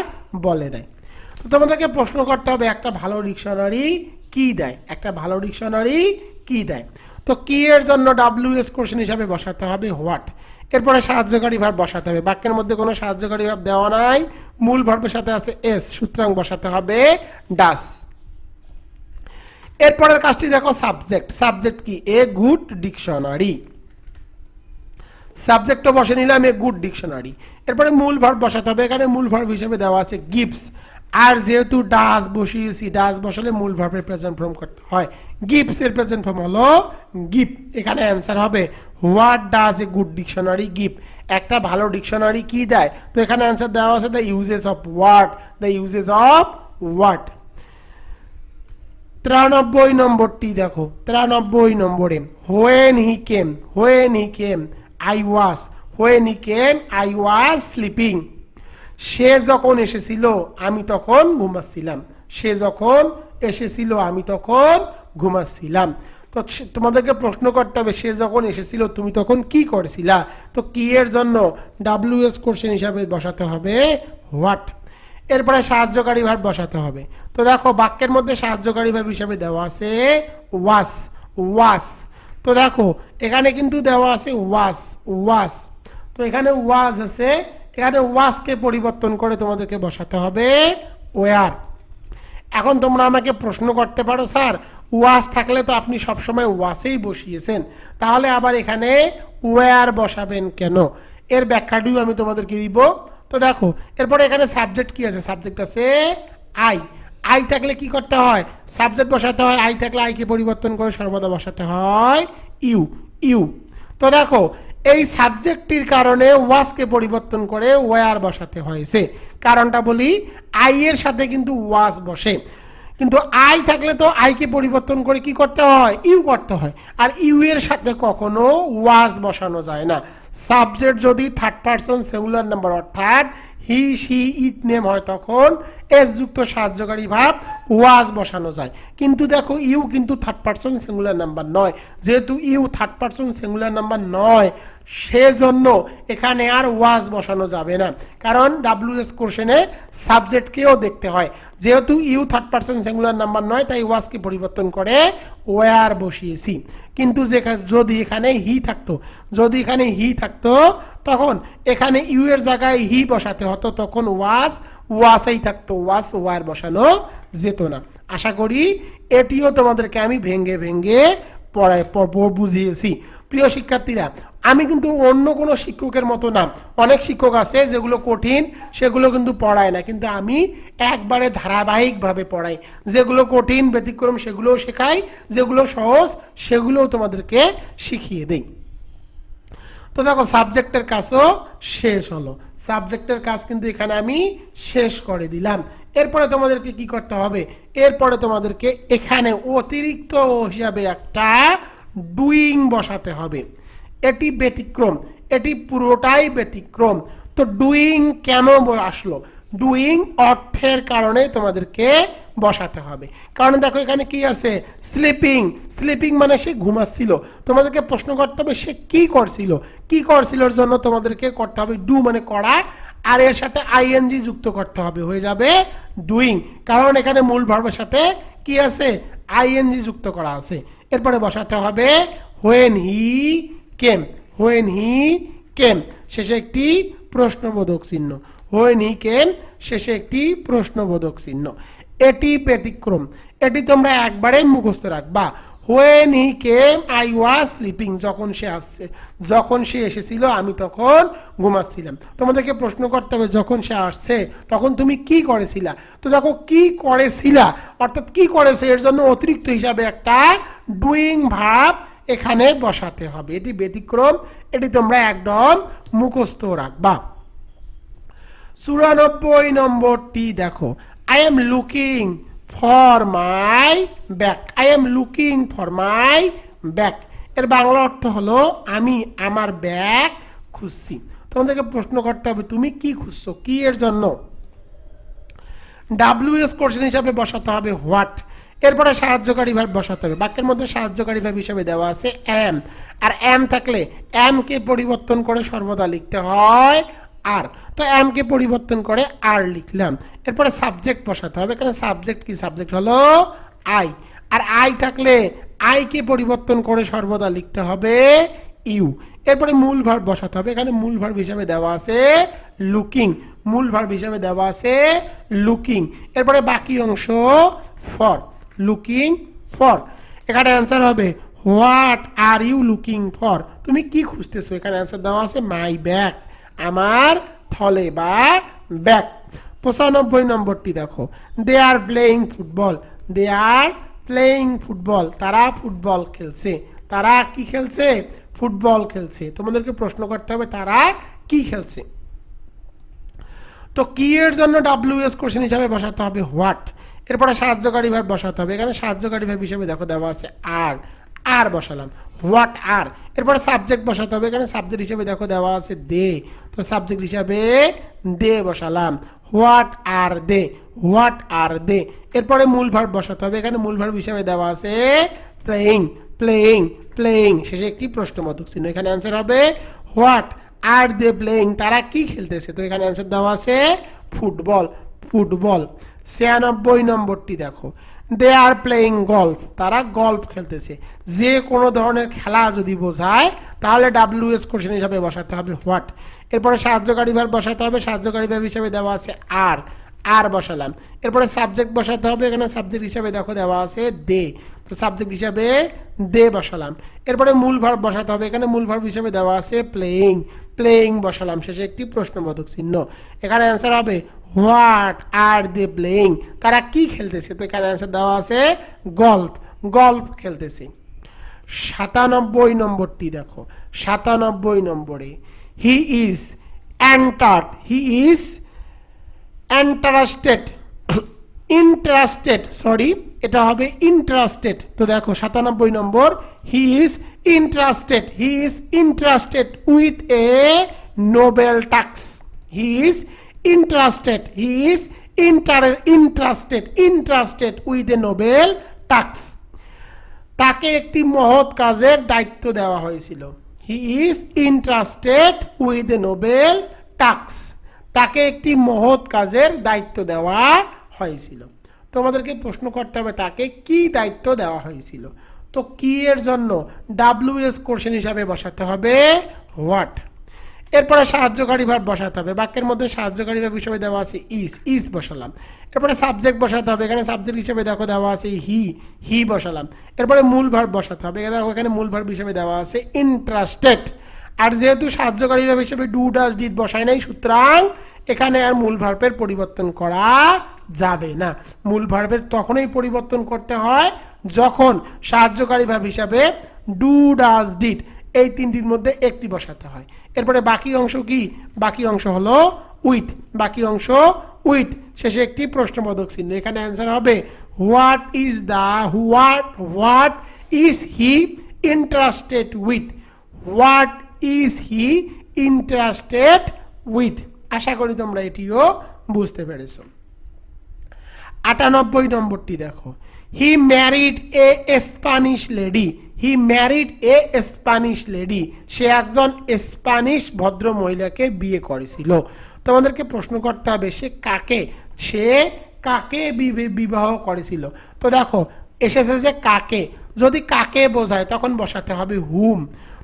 বলে দেয়। তো তোমাদেরকে প্রশ্ন করতে হবে একটা ভালো ডিকশনারি কি দেয়, একটা ভালো ডিকশনারি কি দেয়। তো কি এর জন্য WS কোশ্চেন হিসাবে বসাতে হবে হোয়াট, এরপরে সাহায্যকারী ভার্ব বসাতে হবে। বাক্যের মধ্যে কোনো সাহায্যকারী ভার্ব দেওয়া নাই, মূল ভার্বের সাথে আছে এস, সুতরাং বসাতে হবে ডাস। এরপরের কাজটি দেখো সাবজেক্ট। সাবজেক্ট কি? এ গুড ডিকশনারি। সাবজেক্টও বসে নিলাম এ গুড ডিকশনারি। এরপরে মূল ভার্ব বসাতে হবে। এখানে মূল ভার্ব হিসেবে দেওয়া আছে গিভস, আর যেহেতু ডাস বসিয়েছি, ডাস বসালে মূল ভার্বের প্রেজেন্ট ফর্ম করতে হয়। গিভস এর প্রেজেন্ট ফর্ম হলো গিভ। এখানে অ্যান্সার হবে what does a good dictionary give. একটা ভালো ডিকশনারি কি দেয়? তো এখানে অ্যান্সার দেওয়া আছে the uses of what, the uses of what. 93 নম্বরটি দেখো, 93 নম্বরে when he came, when he came I was, when he came I was sleeping. সে যখন এসেছিল আমি তখন ঘুমাচ্ছিলাম, সে যখন এসেছিল আমি তখন ঘুমাচ্ছিলাম। তো তোমাদেরকে প্রশ্ন করতে হবে সে যখন এসেছিল তুমি তখন কি করেছিলা। তো কি এর জন্য WS কোশ্চেন হিসাবে বসাতে হবে হোয়াট। এরপরে সাহায্যকারী ভার্ব বসাতে হবে। তো দেখো বাক্যের মধ্যে সাহায্যকারী ভার্ব হিসাবে দেওয়া আছে ওয়াস, ওয়াস। তো দেখো এখানে কিন্তু দেওয়া আছে ওয়াস, ওয়াস। তো এখানে ওয়াজ আছে, এখানে ওয়াসকে পরিবর্তন করে তোমাদেরকে বসাতে হবে ওয়ার। এখন তোমরা আমাকে প্রশ্ন করতে পারো স্যার ওয়াস থাকলে তো আপনি সবসময় ওয়াসেই বসিয়েছেন, তাহলে আবার এখানে ওয়ার বসাবেন কেন? এর ব্যাখ্যাটিও আমি তোমাদেরকে দিব। তো দেখো এরপরে এখানে সাবজেক্ট কি আছে? সাবজেক্ট আছে আই। আই থাকলে কি করতে হয়? সাবজেক্ট বসাতে হয়। আই থাকলে আইকে পরিবর্তন করে সর্বদা বসাতে হয় ইউ, ইউ। তো দেখো এই সাবজেক্টটির কারণে ওয়াসকে পরিবর্তন করে ওয়ার বসাতে হয়েছে। কারণটা বলি, আই এর সাথে কিন্তু ওয়াস বসে, কিন্তু আই থাকলে তো আইকে পরিবর্তন করে কি করতে হয়? ইউ করতে হয়। আর ইউ এর সাথে কখনো ওয়াস বসানো যায় না। সাবজেক্ট যদি থার্ড পারসন সিঙ্গুলার নাম্বার অর্থাৎ হি সি ইট নেম হয় তখন এস যুক্ত সাহায্যকারী ভার্ব ওয়াজ বসানো যায়। কিন্তু দেখো ইউ কিন্তু থার্ড পারসন সিঙ্গুলার নাম্বার নয়, যেহেতু you third person singular number নয় সেজন্য এখানে আর ওয়াজ বসানো যাবে না, কারণ WS কোশ্চেনে সাবজেক্টকেও দেখতে হয়। যেহেতু you third person singular number নয় তাই ওয়াজকে পরিবর্তন করে ওয়ার বসিয়েছি। কিন্তু যদি এখানে হি থাকতো, যদি এখানে হি থাকতো তখন এখানে ইউ এর জায়গায় হি বসাতে হতো, তখন ওয়াস ওয়াসেই থাকতো, ওয়াস ওয়ার বসানো যেত না। আশা করি এটিও তোমাদেরকে আমি ভেঙ্গে ভেঙ্গে বুঝিয়েছি। প্রিয় শিক্ষার্থীরা, আমি কিন্তু অন্য কোনো শিক্ষকের মতো না, অনেক শিক্ষক আছে যেগুলো কঠিন সেগুলো কিন্তু পড়ায় না, কিন্তু আমি একবারে ধারাবাহিকভাবে পড়াই। যেগুলো কঠিন ব্যতিক্রম সেগুলোও শেখাই, যেগুলো সহজ সেগুলোও তোমাদেরকে শিখিয়ে দেই। তো দেখো সাবজেক্টের কাজও শেষ হলো, সাবজেক্টের কাজ কিন্তু এখানে আমি শেষ করে দিলাম। এরপরে তোমাদেরকে কি করতে হবে? এরপরে তোমাদেরকে এখানে অতিরিক্ত হিসাবে একটা ডুইং বসাতে হবে। এটি ব্যতিক্রম, এটি পুরোটাই ব্যতিক্রম। তো ডুইং কেন আসলো? ডুইং অর্থের কারণে তোমাদেরকে বসাতে হবে। কারণ দেখো এখানে কি আছে? স্লিপিং, স্লিপিং মানে সে ঘুমাচ্ছিল। তোমাদেরকে প্রশ্ন করতে হবে সে কি করছিল, কি করছিলর জন্য তোমাদেরকে করতে হবে ডু মানে করা, আর এর সাথে আইএনজি যুক্ত করতে হবে, হয়ে যাবে ডুইং। কারণ এখানে মূল ভার্বের সাথে কি আছে? আইএনজি যুক্ত করা আছে। এরপরে বসাতে হবে when he came, when he কেম শেষে একটি প্রশ্নবোধক চিহ্ন, হোয়েন হি কেম শেষে একটি প্রশ্নবোধক চিহ্ন। এটি ব্যতিক্রম, এটি তোমরা একবারে মুখস্থ রাখবা। When he came I was sleeping, যখন সে আসছে, যখন সে এসেছিল আমি তখন ঘুমাচ্ছিলাম। তোমাদেরকে প্রশ্ন করতে হবে যখন সে আসছে তখন তুমি কি করেছিলা। তো দেখো কি করেছিলা অর্থাৎ কি করেছে এর জন্য অতিরিক্ত হিসাবে একটা ডুইং ভার্ব এখানে বসাতে হবে। এটি ব্যতিক্রম, এটি তোমরা একদম মুখস্থ রাখবা। 94 নম্বরটি দেখো, I am looking for my bag, I am looking for my bag। এর বাংলা অর্থ হলো আমি আমার ব্যাগ খুঁজছি। তোমাদেরকে প্রশ্ন করতে হবে তুমি কি খুঁজছো, কি এর জন্য? WS কোশ্চেন হিসাবে বসাতে হবে হোয়াট। এরপরে সাহায্যকারী ভার্ব বসাতে হবে। বাক্যের মধ্যে সাহায্যকারী ভার্ব হিসেবে দেওয়া আছে am, আর am থাকলে am কে পরিবর্তন করে সর্বদা লিখতে হয় আর, তো am কে পরিবর্তন করে আর লিখলাম। এরপরে সাবজেক্ট বসাতে হবে। এখানে সাবজেক্ট কি? সাবজেক্ট হলো আই, আর আই থাকলে আই কে পরিবর্তন করে সর্বদা লিখতে হবে ইউ। এরপরে মূল ভার্ব বসাতে হবে। এখানে মূল ভার্ব হিসেবে দেওয়া আছে লুকিং, মূল ভার্ব হিসেবে দেওয়া আছে লুকিং। এরপরে বাকি অংশ ফর, লুকিং ফর। এখানে অ্যান্সার হবে what are you looking for? তুমি কি খুঁজতেছো? এখানে অ্যান্সার দেওয়া আছে মাই ব্যাগ, আমার থলে বা ব্যাগ। 95 নম্বরটি দেখো, they are playing football, they are playing football, তারা ফুটবল খেলছে। তারা কি খেলছে? ফুটবল খেলছে। তোমাদেরকে প্রশ্ন করতে হবে তারা কি খেলছে। তো কি এর জন্য WS কোশ্চেন হিসাবে বসাতে হবে হোয়াট। এরপরে সাহায্যকারী ভার্ব বসাতে হবে। এখানে সাহায্যকারী ভার্ব হিসেবে দেখো দেওয়া আছে আর, আর বসালাম হোয়াট আর। এরপরে সাবজেক্ট বসাতে হবে। এখানে সাবজেক্ট হিসেবে দেখো দেওয়া আছে দে, তো সাবজেক্ট হিসাবে দে বসালাম what are they, what are দে। এরপরে মূল ভার্ব বসাতে হবে। এখানে মূল ভার্ব হিসেবে দেওয়া আছে প্লেয়িং, প্লেয়িং, প্লেয়িং, শেষে একটি প্রশ্নবোধক চিহ্ন। এখানে অ্যান্সার হবে হোয়াট আর দে প্লেয়িং, তারা কি খেলতেছে? তো এখানে অ্যান্সার দেওয়া আছে ফুটবল, ফুটবল। 96 নম্বরটি দেখো, দে আর প্লেয়িং গল্ফ, তারা গল্ফ খেলতেছে। যে কোনো ধরনের খেলা যদি বোঝায় তাহলে WS কোশ্চেন হিসাবে বসাতে হবে হোয়াট। এরপরে সাহায্যকারী ভার্ব বসাতে হবে। সাহায্যকারী ভার্ব হিসেবে দেওয়া আছে আর, আর বসালাম। এরপরে সাবজেক্ট বসাতে হবে। এখানে সাবজেক্ট হিসাবে দেখো দেওয়া আছে দে, তো সাবজেক্ট হিসাবে দে বসালাম। এরপরে মূল ভার্ব বসাতে হবে। এখানে মূল ভার্ব হিসেবে দেওয়া আছে প্লেয়িং, প্লেয়িং বসালাম, শেষে একটি প্রশ্নবোধক চিহ্ন। এখানে অ্যান্সার হবে হোয়াট আর দে প্লেয়িং, তারা কি খেলতেছে? তো এখানে অ্যান্সার দেওয়া আছে গল্ফ, গল্ফ খেলতেছে। 97 নম্বরটি দেখো, 97 নম্বরে he is entered, he is interested, interested, sorry এটা হবে ইন্টারেস্টেড। তো দেখো 97 নম্বর, he is interested, he is interested with a noble task, he is interested, he is interested, interested with a noble task. তাকে একটি মহৎ কাজের দায়িত্ব দেওয়া হয়েছিল। He is interested with a noble task, তাকে একটি মহৎ কাজের দায়িত্ব দেওয়া হয়েছিল। তোমাদেরকে প্রশ্ন করতে হবে তাকে কি দায়িত্ব দেওয়া হয়েছিল। তো কি এর জন্য WS কোশ্চেন হিসাবে বসাতে হবে হোয়াট। এরপরে সাহায্যকারী ভার্ব বসাতে হবে। বাক্যের মধ্যে সাহায্যকারী ভার্ব হিসেবে দেওয়া আছে ইজ, ইজ বসালাম। এরপরে সাবজেক্ট বসাতে হবে। এখানে সাবজেক্ট হিসেবে দেখো দেওয়া আছে হি, হি বসালাম। এরপরে মূল ভার্ব বসাতে হবে। এখানে মূল ভার্ব হিসেবে দেওয়া আছে ইন্টারেস্টেড, আর যেহেতু সাহায্যকারী ভার্ব হিসেবে ডু ডাজ ডিড বসায় নাই, সুতরাং এখানে আর মূল ভার্বের পরিবর্তন করা যাবে না। মূল ভার্বের তখনই পরিবর্তন করতে হয় যখন সাহায্যকারী ভার্ব হিসাবে ডু ডাজ ডিড এই তিনটির মধ্যে একটি বসাতে হয়। এরপরে বাকি অংশ কি? বাকি অংশ হলো উইথ, বাকি অংশ উইথ, শেষে একটি প্রশ্নবোধক চিহ্ন। এখানে অ্যান্সার হবে what is the, what is he interested with, what is he interested with. আশা করি তোমরা এটিও বুঝতে পেরেছো। 98 নম্বরটি দেখো, he married a Spanish lady, he married a Spanish lady, সে একজন স্প্যানিশ ভদ্র মহিলাকে বিয়ে করেছিল। তোমাদেরকে প্রশ্ন করতে হবে সে কাকে বিবাহ করেছিল। তো দেখো এসেছে যে কাকে, যদি কাকে বোঝায় তখন বসাতে হবে হুম,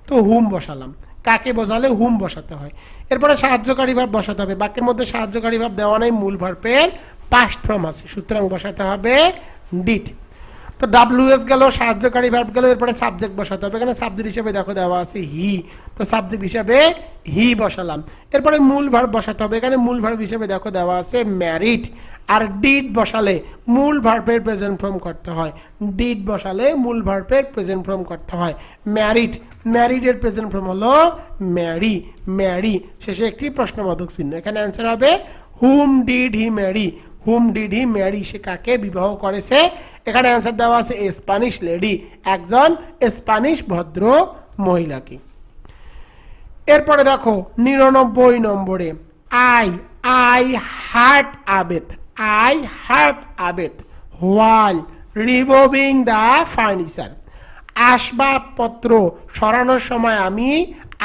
তো হুম বসালাম। কাকে বোঝালে হুম বসাতে হয়। এরপরে সাহায্যকারী ভার্ব বসাতে হবে। বাক্যের মধ্যে সাহায্যকারী ভার্ব দেওয়া নেই, মূল ভার্বের পাস্ট ফর্ম আছে, সুতরাং বসাতে হবে ডিড। তো WS গেল, সাহায্যকারী ভার্ব গেল। এরপরে সাবজেক্ট বসাতে হবে। এখানে সাবজেক্ট হিসেবে দেখো দেওয়া আছে হি, তো সাবজেক্ট হিসেবে হি বসালাম। এরপরে মূল ভার্ব বসাতে হবে। এখানে মূল ভার্ব হিসেবে দেখো দেওয়া আছে ম্যারিড, আর ডিড বসালে মূল ভার্বের প্রেজেন্ট ফর্ম করতে হয়, ডিড বসালে মূল ভার্বের প্রেজেন্ট ফর্ম করতে হয়। ম্যারিড, ম্যারিডের প্রেজেন্ট ফর্ম হলো ম্যারি, ম্যারি, শেষে একটি প্রশ্নবোধক চিহ্ন। এখানে অ্যান্সার হবে whom did he marry, whom did he marry, সে কাকে বিবাহ করেছে। এখানে অ্যান্সার দেওয়া আছে স্প্যানিশ লেডি, একজন স্প্যানিশ ভদ্র মহিলাকে। এরপরে দেখো 99 নম্বরে I hurt a bit, I hurt a bit while removing the furniture. আসবাবপত্র সরানোর সময় আমি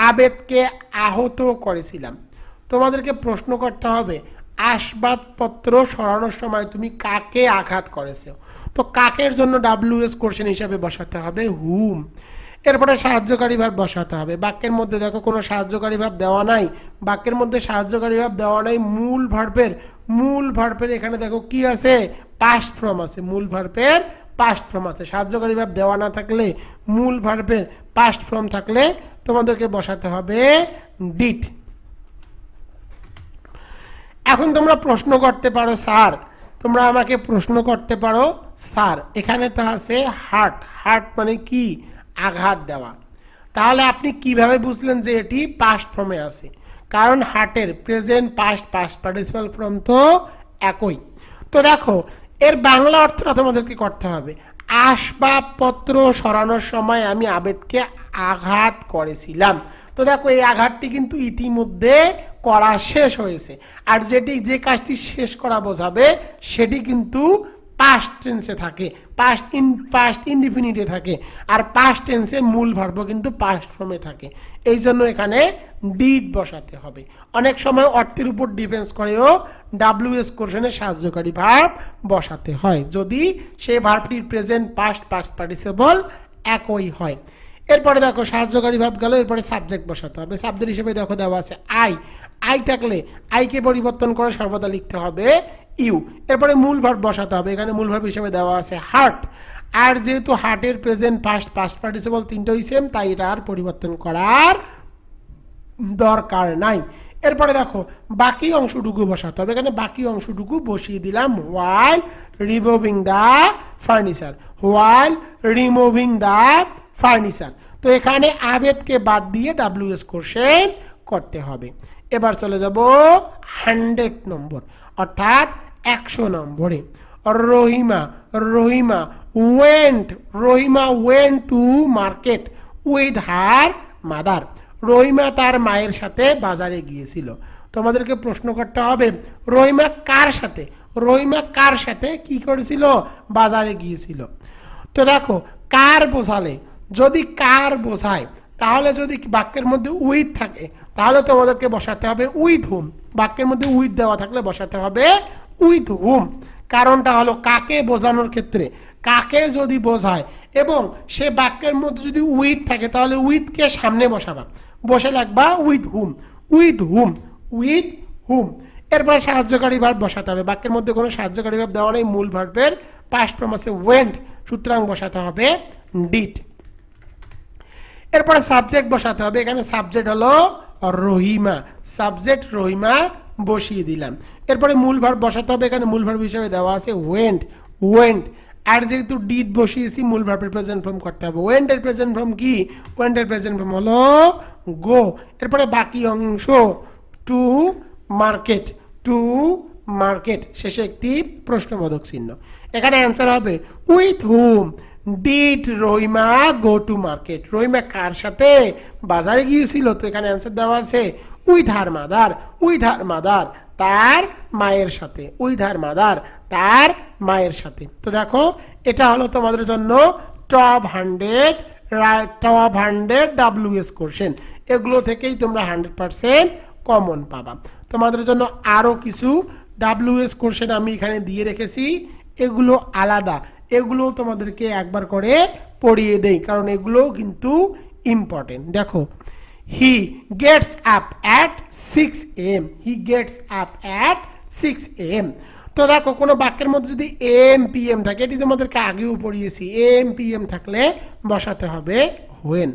আবেদকে আহত করেছিলাম। তোমাদেরকে প্রশ্ন করতে হবে আসবাবপত্র সরানোর সময় তুমি কাকে আঘাত করেছো। তো কাকের জন্য WS কোশ্চেন হিসাবে বসাতে হবে হুম। এরপরে সাহায্যকারী ভাব বসাতে হবে। বাক্যের মধ্যে দেখো কোনো সাহায্যকারী ভাব দেওয়া নাই, বাক্যের মধ্যে সাহায্যকারী ভাব দেওয়া নাই। মূল ভার্বের এখানে দেখো কি আছে, পাস্ট ফর্ম আছে। মূল ভার্বের পাস্ট ফর্ম আছে। সাহায্যকারী ভাব দেওয়া না থাকলে, মূল ভার্বের পাস্ট ফর্ম থাকলে তোমাদেরকে বসাতে হবে ডিড। এখন তোমরা প্রশ্ন করতে পারো স্যার, তোমরা আমাকে প্রশ্ন করতে পারো স্যার এখানে তো আছে হার্ট মানে কি, আঘাত দেওয়া। তাহলে আপনি কিভাবে বুঝলেন যে এটি পাস্ট ফর্মে আছে? কারণ হার্টের প্রেজেন্ট পাস্ট পার্টিসিপাল ফর্ম তো একই। তো দেখো এর বাংলা অর্থটা তোমাদেরকে করতে হবে। আসবাবপত্র সরানোর সময় আমি আবেদকে আঘাত করেছিলাম। তো দেখো এই আঘাতটি কিন্তু ইতিমধ্যে করা শেষ হয়েছে, আর যে কাজটি শেষ করা বোঝাবে সেটি কিন্তু পাস্ট টেন্সে থাকে, পাস্ট ইনডিফিনিটে থাকে, আর পাস্ট টেন্সে মূল ভার্ব কিন্তু পাস্ট ফর্মে থাকে। এই জন্য এখানে ডিড বসাতে হবে। অনেক সময় অর্থের উপর ডিপেন্স করেও WS কোশ্চেনে সাহায্যকারী ভার্ব বসাতে হয় যদি সেই ভার্বটির প্রেজেন্ট পাস্ট পার্টিসিপল একই হয়। এরপরে দেখো সাহায্যকারী ভাব গেল, এরপরে সাবজেক্ট বসাতে হবে। সাবজেক্ট হিসেবে দেখো দেওয়া আছে আই থাকলে আইকে পরিবর্তন করে সর্বদা লিখতে হবে ইউ। এরপরে মূল ভার্ব বসাতে হবে। এখানে মূল ভার্ব হিসেবে দেওয়া আছে হার্ট, আর যেহেতু হার্টের প্রেজেন্ট পাস্ট পার্টিসিপল তিনটাই সেম, তাই এটা আর পরিবর্তন করার দরকার নাই। এরপরে দেখো বাকি অংশটুকু বসাতে হবে। এখানে বাকি অংশটুকু বসিয়ে দিলাম while removing the ফার্নিচার। তো এখানে আবেদকে বাদ দিয়ে WS কোশ্চেন করতে হবে। এবার চলে যাব 100 নম্বর অর্থাৎ 100 নম্বরে। Rahima went to market with her mother। Rahima তার মায়ের সাথে বাজারে গিয়েছিল। তোমাদেরকে প্রশ্ন করতে হবে রহিমা কার সাথে কি করেছিল, বাজারে গিয়েছিল। তো দেখো কার বোঝালে, যদি কার বোঝায় তাহলে যদি বাক্যের মধ্যে উইথ থাকে তাহলে তোমাদেরকে বসাতে হবে উইথ হুম। বাক্যের মধ্যে উইথ দেওয়া থাকলে বসাতে হবে উইথ হুম। কারণটা হলো কাকে বোঝানোর ক্ষেত্রে কাকে যদি বোঝায় এবং সে বাক্যের মধ্যে যদি উইথ থাকে তাহলে উইথকে সামনে বসাবা, বসে লাগবা উইথ হুম। এরপরে সাহায্যকারী ভার্ব বসাতে হবে। বাক্যের মধ্যে কোনো সাহায্যকারী ভার্ব দেওয়া নেই, মূল ভার্বের পাস্ট ফর্ম আছে ওয়েন্ট, সুতরাং বসাতে হবে ডিড। এরপরে সাবজেক্ট বসাতে হবে। এখানে সাবজেক্ট হলো রহিমা বসিয়ে দিলাম। এরপরে মূল ভার্ব বসাতে হবে। এখানে মূল ভার্ব হিসেবে দেওয়া আছে ওয়েন্ট, আর যেহেতু ডিড বসিয়েছি মূল ভার্বের প্রেজেন্ট ফর্ম করতে হবে। ওয়েন্টের প্রেজেন্ট ফর্ম কি, ওয়েন্টের প্রেজেন্ট ফর্ম হলো গো। এরপরে বাকি অংশ টু মার্কেট, শেষে একটি প্রশ্নবোধক চিহ্ন। এখানে অ্যান্সার হবে with whom did Rahima go to market. Rahima কার সাথে বাজারে গিয়েছিল? তো এখানে অ্যান্সার দেওয়া আছে উইথ হার মাদার, তার মায়ের সাথে। তো দেখো এটা হলো তোমাদের জন্য টপ 100 WS কোশ্চেন। এগুলো থেকেই তোমরা 100% কমন পাবা। তোমাদের জন্য আরও কিছু WS কোশ্চেন আমি এখানে দিয়ে রেখেছি, এগুলো আলাদা, এগুলো তোমাদেরকে একবার করে পড়িয়ে দেই কারণ এগুলো কিন্তু ইম্পর্টেন্ট। দেখো he gets up at 6 AM, তো দেখো কোনো বাক্যের মধ্যে যদি AM PM থাকে, এটি তোমাদেরকে আগেও পড়িয়েছি, AM PM থাকলে বসাতে হবে হোয়েন।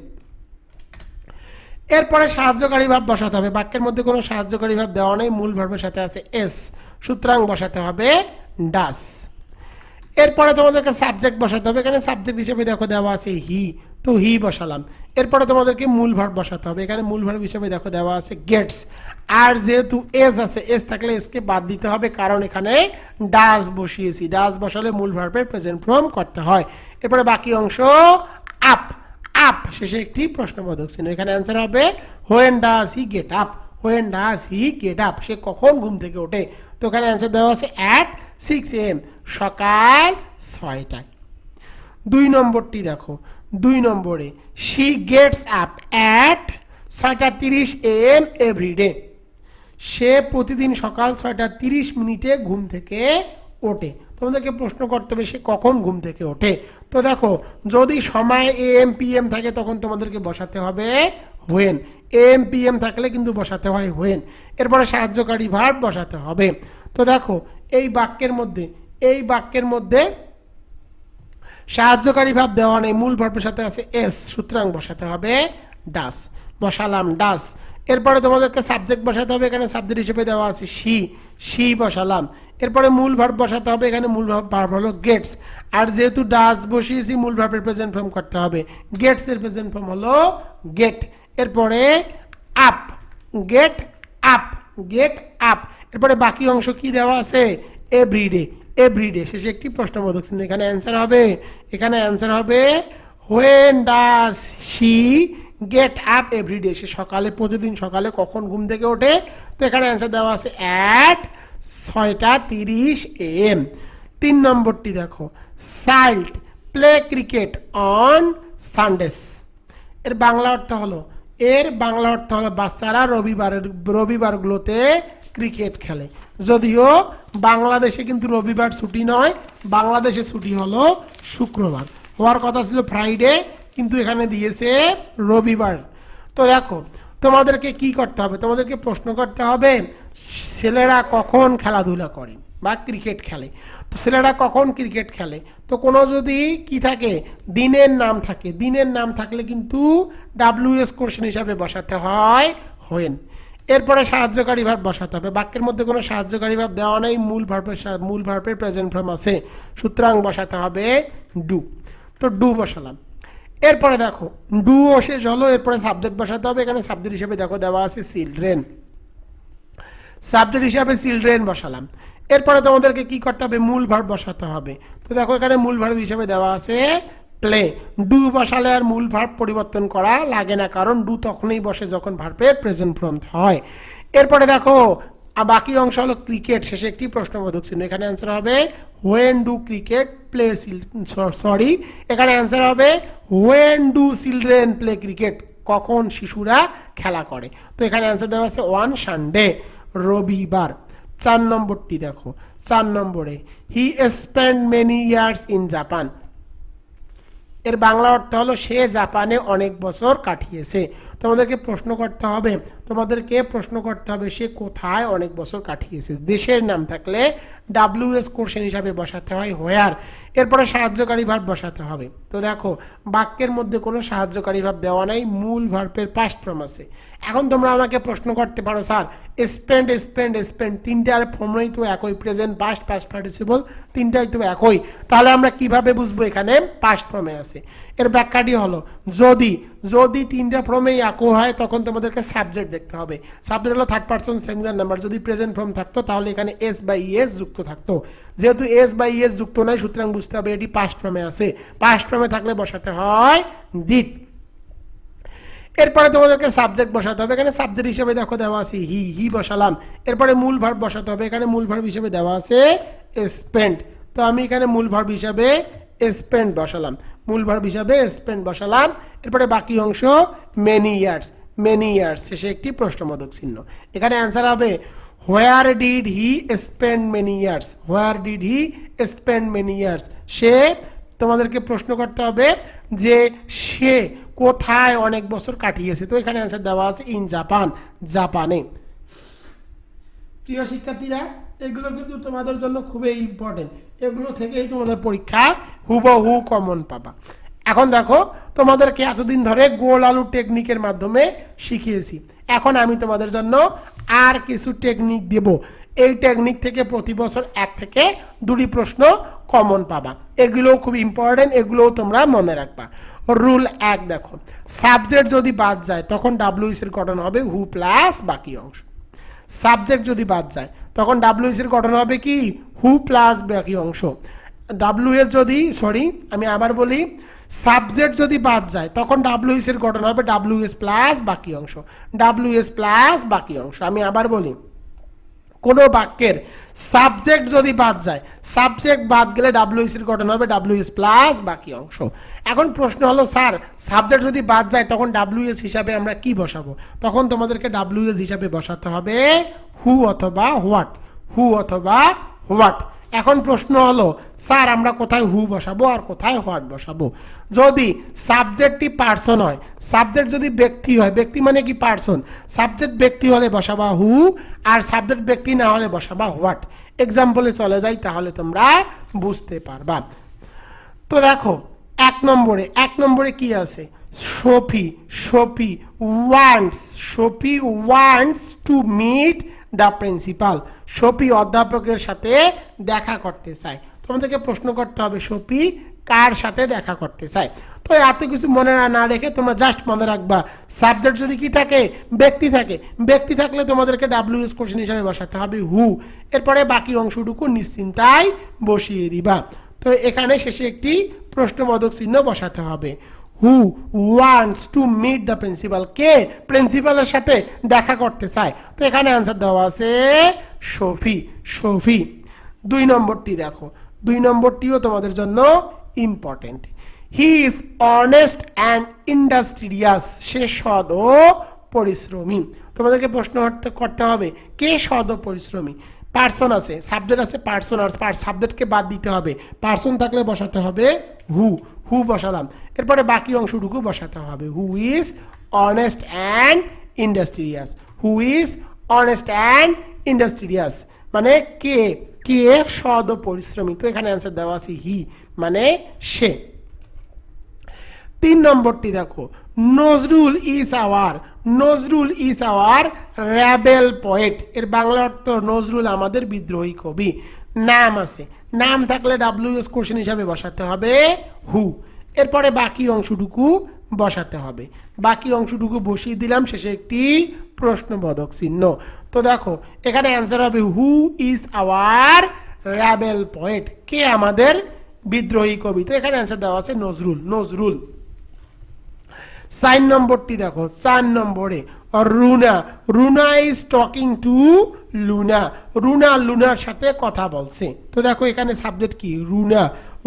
এরপরে সাহায্যকারী ভাব বসাতে হবে। বাক্যের মধ্যে কোনো সাহায্যকারী ভাব দেওয়া নেই, মূল ভার্বের সাথে আছে এস, সুতরাং বসাতে হবে ডাস। এরপরে তোমাদেরকে সাবজেক্ট বসাতে হবে। এখানে সাবজেক্ট হিসেবে দেখো দেওয়া আছে হি, তো হি বসালাম। এরপরে তোমাদেরকে মূল ভার্ব বসাতে হবে। এখানে মূল ভার্ব হিসেবে দেখো দেওয়া আছে গেটস, আর যেহেতু এস আছে, এস থাকলে এসকে বাদ দিতে হবে কারণ এখানে ডাস বসিয়েছি। ডাস বসালে মূল ভার্বের প্রেজেন্ট ফর্ম করতে হয়। এরপরে বাকি অংশ আপ, শেষে একটি প্রশ্নবোধক চিহ্ন। এখানে অ্যান্সার হবে when does he get up, সে কখন ঘুম থেকে ওঠে? তো এখানে অ্যান্সার দেওয়া আছে অ্যাট 6 AM, সকাল 6টায়। 2 নম্বরটি দেখো, 2 নম্বরে she gets up at 6:30 AM everyday. সে প্রতিদিন সকাল 6:30 ঘুম থেকে ওঠে। তোমাদেরকে প্রশ্ন করতে হবে সে কখন ঘুম থেকে ওঠে। তো দেখো, যদি সময় AM PM থাকে তখন তোমাদেরকে বসাতে হবে হোয়েন। AM PM থাকলে কিন্তু বসাতে হয় হোয়েন। এরপরে সাহায্যকারী ভার্ব বসাতে হবে। তো দেখো, এই বাক্যের মধ্যে সাহায্যকারী ভাব দেওয়া নেই, মূল ভার্বের সাথে আছে এস, সুতরাং বসাতে হবে ডাস। বসালাম ডাস। এরপরে তোমাদেরকে সাবজেক্ট বসাতে হবে, এখানে সাবজেক্ট হিসেবে দেওয়া আছে শি বসালাম। এরপরে মূল ভার্ব বসাতে হবে, এখানে মূল ভার্ব হলো গেটস। আর যেহেতু ডাস বসিয়েছি, মূল ভার্বের প্রেজেন্ট ফর্ম করতে হবে। গেটস এর প্রেজেন্ট ফর্ম হলো গেট। এরপরে আপ, গেট আপ। এরপরে বাকি অংশ কি দেওয়া আছে, এভরিডে। শেষে একটি প্রশ্নবোধক চিহ্ন। এখানে অ্যান্সার হবে when does she get up everyday. সে প্রতিদিন সকালে কখন ঘুম থেকে ওঠে। তো এখানে অ্যান্সার দেওয়া আছে অ্যাট 6:30 AM। 3 নম্বরটি দেখো, child play cricket on Sunday's. এর বাংলা অর্থ হলো বাচ্চারা রবিবারগুলোতে ক্রিকেট খেলে। যদিও বাংলাদেশে কিন্তু রবিবার ছুটি নয়, বাংলাদেশে ছুটি হলো শুক্রবার। হওয়ার কথা ছিল ফ্রাইডে, কিন্তু এখানে দিয়েছে রবিবার। তো দেখো, তোমাদেরকে কি করতে হবে, তোমাদেরকে প্রশ্ন করতে হবে ছেলেরা কখন খেলাধুলা করে বা ক্রিকেট খেলে। তো ছেলেরা কখন ক্রিকেট খেলে, তো কোনো যদি কি থাকে, দিনের নাম থাকলে কিন্তু WS কোশ্চেন হিসাবে বসাতে হয় হোয়েন। এরপরে সাহায্যকারী ভার্ব বসাতে হবে। বাক্যের মধ্যে কোনো সাহায্যকারী ভার্ব দেওয়া নেই, মূল ভার্বের প্রেজেন্ট ফর্ম আছে, সুতরাং বসাতে হবে ডু। তো ডু বসালাম। এরপরে দেখো, ডু ও শেষ হলো। এরপরে সাবজেক্ট বসাতে হবে। এখানে সাবজেক্ট হিসেবে দেখো দেওয়া আছে চিলড্রেন বসালাম। এরপরে তোমাদেরকে কি করতে হবে, মূল ভার্ব বসাতে হবে। তো দেখো, এখানে মূল ভার্ব হিসেবে দেওয়া আছে প্লে। ডু বসালে আর মূল ভার্ব পরিবর্তন করা লাগে না, কারণ ডু তখনই বসে যখন ভার্বের প্রেজেন্ট ফর্ম হয়। এরপরে দেখো, বাকি অংশ হলো ক্রিকেট, শেষে একটি প্রশ্নবোধক চিহ্ন। এখানে অ্যান্সার হবে হোয়েন ডু ক্রিকেট প্লে এখানে অ্যান্সার হবে when do children play cricket, কখন শিশুরা খেলা করে। তো এখানে অ্যান্সার দেওয়া আছে ওয়ান সানডে, রবিবার। 4 নম্বরটি দেখো, 4 নম্বরে হি spend many years in Japan. এর বাংলা অর্থ হলো সে জাপানে অনেক বছর কাটিয়েছে। তোমাদেরকে প্রশ্ন করতে হবে সে কোথায় অনেক বছর কাটিয়েছে। দেশের নাম থাকলে WS কোশ্চেন হিসাবে বসাতে হয় হোয়ার। এরপরে সাহায্যকারী ভার্ব বসাতে হবে। তো দেখো, বাক্যের মধ্যে কোনো সাহায্যকারী ভার্ব দেওয়া নাই, মূল ভার্বের পাস্ট ফর্ম আছে। এখন তোমরা আমাকে প্রশ্ন করতে পারো, স্যার স্পেন্ড তিনটার ফর্মই তো একই, প্রেজেন্ট পাস্ট পার্টিসিপল তিনটাই তো একই, তাহলে আমরা কিভাবে বুঝবো এখানে পাস্ট ফর্মে আছে। এর ব্যাখ্যাটি হলো, যদি তিনটা ফর্মেই একই হয় তখন তোমাদেরকে সাবজেক্ট দেখতে হবে। সাবজেক্ট হলো থার্ড পারসন সিঙ্গুলার নাম্বার। যদি প্রেজেন্ট ফর্ম থাকতো তাহলে এখানে এস বাই ইএস যুক্ত থাকতো। যেহেতু এস বাই ইএস যুক্ত নাই, সুতরাং বুঝতে হবে এটি পাস্ট ফর্মে আছে। পাস্ট ফর্মে থাকলে বসাতে হয় ডিড। এরপরে তোমাদেরকে সাবজেক্ট বসাতে হবে। এখানে সাবজেক্ট হিসেবে দেখো দেওয়া আছে হি বসালাম। এরপরে মূল ভার্ব বসাতে হবে। এখানে মূল ভার্ব হিসেবে দেওয়া আছে স্পেন্ড। তো আমি এখানে মূল ভার্ব হিসাবে স্পেন্ড বসালাম। এরপরে বাকি অংশ মেনি ইয়ার্স, শেষে একটি প্রশ্নবোধক চিহ্ন। এখানে অ্যান্সার হবে where did he spend many years. সে, তোমাদেরকে প্রশ্ন করতে হবে যে সে কোথায় অনেক বছর কাটিয়েছে। তো এখানে অ্যান্সার দেওয়া আছে ইন জাপানে। প্রিয় শিক্ষার্থীরা, এগুলো কিন্তু তোমাদের জন্য খুবই ইম্পর্টেন্ট। এগুলো থেকেই তোমাদের পরীক্ষা হুবহু কমন পাবা। এখন দেখো, তোমাদেরকে এতদিন ধরে গোল আলু টেকনিকের মাধ্যমে শিখিয়েছি। এখন আমি তোমাদের জন্য আর কিছু টেকনিক দেব। এই টেকনিক থেকে প্রতি বছর 1 থেকে 2টি প্রশ্ন কমন পাবা। এগুলোও খুব ইম্পর্টেন্ট, এগুলোও তোমরা মনে রাখবা। রুল 1 দেখো, সাবজেক্ট যদি বাদ যায় তখন WS এর গঠন হবে হু প্লাস বাকি অংশ। সাবজেক্ট যদি বাদ যায় তখন WS এর গঠন হবে কি, হু প্লাস বাকি অংশ। আমি আবার বলি, সাবজেক্ট যদি বাদ যায় তখন WS এর গঠন হবে WS প্লাস বাকি অংশ। আমি আবার বলি, কোনো বাক্যের সাবজেক্ট যদি বাদ যায়, সাবজেক্ট বাদ গেলে ডাব্লিউএস এর গঠন হবে ডাব্লিউএস প্লাস বাকি অংশ। এখন প্রশ্ন হলো স্যার সাবজেক্ট যদি বাদ যায় তখন ডাব্লিউএস হিসাবে আমরা কি বসাবো? তখন তোমাদেরকে ডাব্লিউএস হিসাবে বসাতে হবে হু অথবা হোয়াট, হু অথবা হোয়াট। এখন প্রশ্ন হলো স্যার আমরা কোথায় হু বসাবো আর কোথায় হোয়াট বসাবো? যদি সাবজেক্টটি পার্সন হয়, সাবজেক্ট যদি ব্যক্তি হয়, ব্যক্তি মানে কি পার্সন, সাবজেক্ট ব্যক্তি হলে বসাবা হু, আর সাবজেক্ট ব্যক্তি না হলে বসাবা হোয়াট। এক্সাম্পলে চলে যাই তাহলে তোমরা বুঝতে পারবা। তো দেখো এক নম্বরে কি আছে? Safi wants to meet the principal. Safi অধ্যাপকের সাথে দেখা করতে চায়। তোমাদেরকে প্রশ্ন করতে হবে সফি কার সাথে দেখা করতে চায়। তো এত কিছু মনে না রেখে তোমরা জাস্ট মনে রাখবা সাবজেক্ট যদি কি থাকে, ব্যক্তি থাকে, ব্যক্তি থাকলে তোমাদেরকে ডাব্লিউএস কোশ্চেন হিসাবে বসাতে হবে হু, এরপরে বাকি অংশটুকু নিশ্চিন্তায় বসিয়ে দিবা। তো এখানে শেষে একটি প্রশ্নবোধক চিহ্ন বসাতে হবে। Who wants to meet the principal, কে প্রিন্সিপালের সাথে দেখা করতে চায়। তো এখানে আনসার দেওয়া আছে সফি। 2 নম্বরটি দেখো, 2 নম্বরটিও তোমাদের জন্য important. He is honest and industrious, সে সৎ ও পরিশ্রমী। তোমাদেরকে প্রশ্ন করতে হবে কে সৎ ও পরিশ্রমী? পার্সন আছে, সাবজেক্ট আছে, পার্সন আর সাবজেক্টকে বাদ দিতে হবে। পার্সন থাকলে বসাতে হবে হু বসালাম, এরপরে বাকি অংশটুকু বসাতে হবে who is honest and industrious. Who is honest and industrious মানে কে সৎ ও পরিশ্রমী। তো এখানে অ্যান্সার দেওয়া আছে হি মানে সে। 3 নম্বরটি দেখো, Nazrul is our rebel poet. এর বাংলা অর্থ নজরুল আমাদের বিদ্রোহী কবি। নাম আছে, নাম থাকলে ডাব্লিউএস কোশ্চেন হিসাবে বসাতে হবে হু, এরপরে বাকি অংশটুকু বসাতে হবে। বাকি অংশটুকু বসিয়ে দিলাম, শেষে একটি প্রশ্নবোধক চিহ্ন। তো দেখো এখানে অ্যান্সার হবে who is our rebel poet, কে আমাদের বিদ্রোহী কবি। তো এখানে অ্যান্সার দেওয়া আছে নজরুল। 4 নম্বরটি দেখো, 4 নম্বরে Runa is talking to lunar সাথে কথা বলছে। তো দেখো এখানে সাবজেক্ট কি?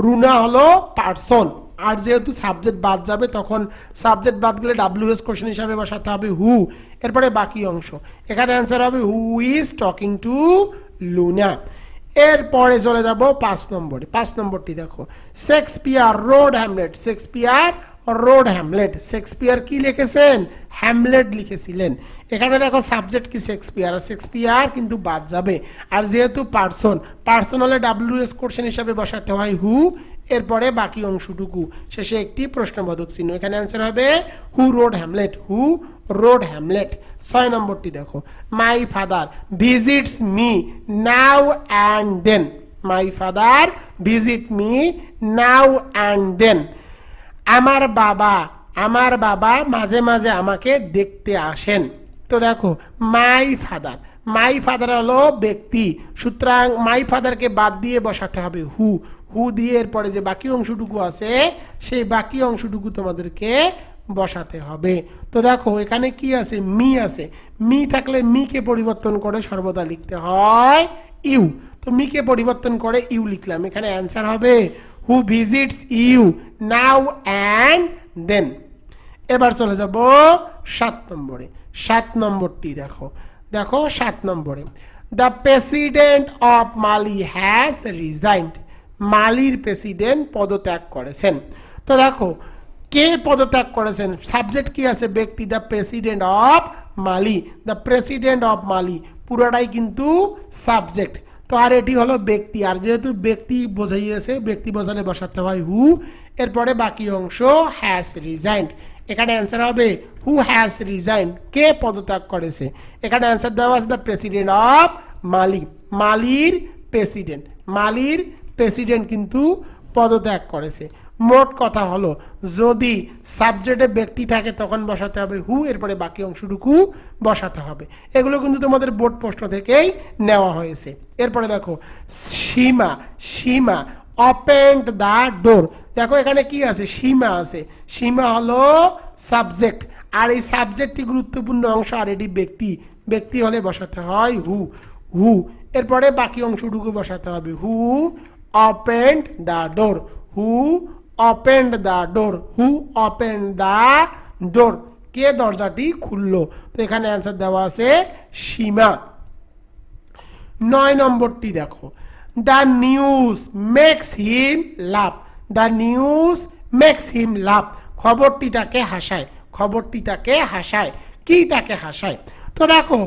রুনা হলো পার্সন, আর যেহেতু সাবজেক্ট বাদ যাবে তখন সাবজেক্ট বাদ গেলে ডাব্লিউএস কোশ্চেন হিসাবে বসাতে হবে হু, এরপরে বাকি অংশ। এখানে অ্যান্সার হবে who is talking to Luna. এরপরে চলে যাব 5 নম্বরে। 5 নম্বরটি দেখো, শেক্সপিয়ার রোড হ্যামলেট। শেক্সপিয়ার কি লিখেছেন? হ্যামলেট লিখেছিলেন। এখানে দেখো সাবজেক্ট কি? শেক্সপিয়ার কিন্তু বাদ যাবে, আর যেহেতু পার্সন হলে ডাব্লিউএস কোশ্চেন হিসাবে বসাতে হয় হু, এরপরে বাকি অংশটুকু, শেষে একটি প্রশ্নবোধক চিহ্ন। এখানে অ্যান্সার হবে হু রোড হ্যামলেট। 6 নম্বরটি দেখো, my father visits me now and then. My father visit me now and then. আমার বাবা মাঝে মাঝে আমাকে দেখতে আসেন। তো দেখো মাই ফাদার হলো ব্যক্তি, সুতরাং মাই ফাদারকে বাদ দিয়ে বসাতে হবে হু দিয়ে এরপরে যে বাকি অংশটুকু আছে সেই বাকি অংশটুকু তোমাদেরকে বসাতে হবে। তো দেখো এখানে কি আছে? মি থাকলে মিকে পরিবর্তন করে সর্বদা লিখতে হয় ইউ। তো মিকে পরিবর্তন করে ইউ লিখলাম। এখানে অ্যান্সার হবে who visits you now and then. এবার চলে যাব 7 নম্বরে। 7 নম্বরটি দেখো 7 নম্বরে, the president of Mali has resigned. মালির প্রেসিডেন্ট পদত্যাগ করেছেন। তো দেখো কে পদত্যাগ করেছেন? সাবজেক্ট কি আছে? ব্যক্তি, দ্য প্রেসিডেন্ট অফ মালি পুরোটাই কিন্তু সাবজেক্ট। তো আর এটি হলো ব্যক্তি, আর যেহেতু ব্যক্তি বোঝাইয়েছে, ব্যক্তি বোঝালে বসাতে হয় হু, এরপরে বাকি অংশ হ্যাজ রিজাইন্ড। এখানে অ্যান্সার হবে হু হ্যাজ রিজাইন্ড, কে পদত্যাগ করেছে। এখানে অ্যান্সার দেওয়া আছে দ্য প্রেসিডেন্ট অফ মালি, মালির প্রেসিডেন্ট কিন্তু পদত্যাগ করেছে। মোট কথা হলো যদি সাবজেক্টে ব্যক্তি থাকে তখন বসাতে হবে হু, এরপরে বাকি অংশটুকু বসাতে হবে। এগুলো কিন্তু তোমাদের বোর্ড প্রশ্ন থেকেই নেওয়া হয়েছে। এরপরে দেখো সীমা ওপেন্ড দ্য ডোর। দেখো এখানে কি আছে? সীমা আছে। সীমা হলো সাবজেক্ট, আর এই সাবজেক্টটি গুরুত্বপূর্ণ অংশ, আর এটি ব্যক্তি হলে বসাতে হয় হু। হু, এরপরে বাকি অংশটুকু বসাতে হবে who opened the door, who opened the door, who opened the door, কে দরজাটি খুললো। তো এখানে অ্যান্সার দেওয়া আছে সীমা। 9 নম্বরটি দেখো, the news makes him laugh, the news makes him laugh, খবরটি তাকে হাসায়, খবরটি তাকে হাসায়, কি তাকে হাসায়। তো দেখো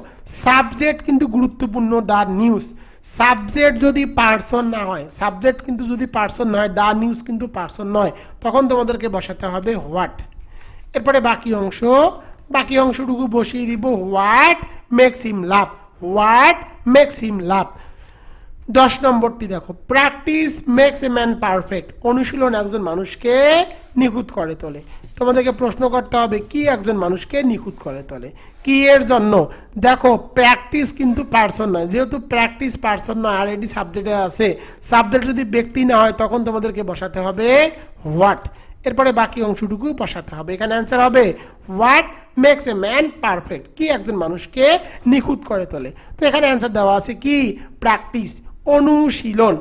সাবজেক্ট কিন্তু গুরুত্বপূর্ণ, দ্য নিউজ, সাবজেক্ট যদি পার্সন না হয়, সাবজেক্ট কিন্তু যদি পার্সন না হয়, দ্য নিউজ কিন্তু পার্সন নয়, তখন তোমাদেরকে বসাতে হবে হোয়াট। এরপরে বাকি অংশটুকু বসিয়ে দিব what makes him laugh, what makes him laugh. 10 নম্বরটি দেখো, practice makes a man perfect, অনুশীলন একজন মানুষকে নিখুঁত করে তোলে। তোমাদেরকে প্রশ্ন করতে হবে কি একজন মানুষকে নিখুঁত করে তোলে, কি এর জন্য। দেখো প্র্যাকটিস কিন্তু পার্সন নয়, যেহেতু প্র্যাকটিস পার্সন নয় আর এটি সাবজেক্টে আছে, সাবজেক্ট যদি ব্যক্তি না হয় তখন তোমাদেরকে বসাতে হবে হোয়াট। এরপরে বাকি অংশটুকু বসাতে হবে, এখানে অ্যান্সার হবে what makes a man perfect, কি একজন মানুষকে নিখুঁত করে তোলে। তো এখানে অ্যান্সার দেওয়া আছে কি প্র্যাকটিস, অনুশীলন।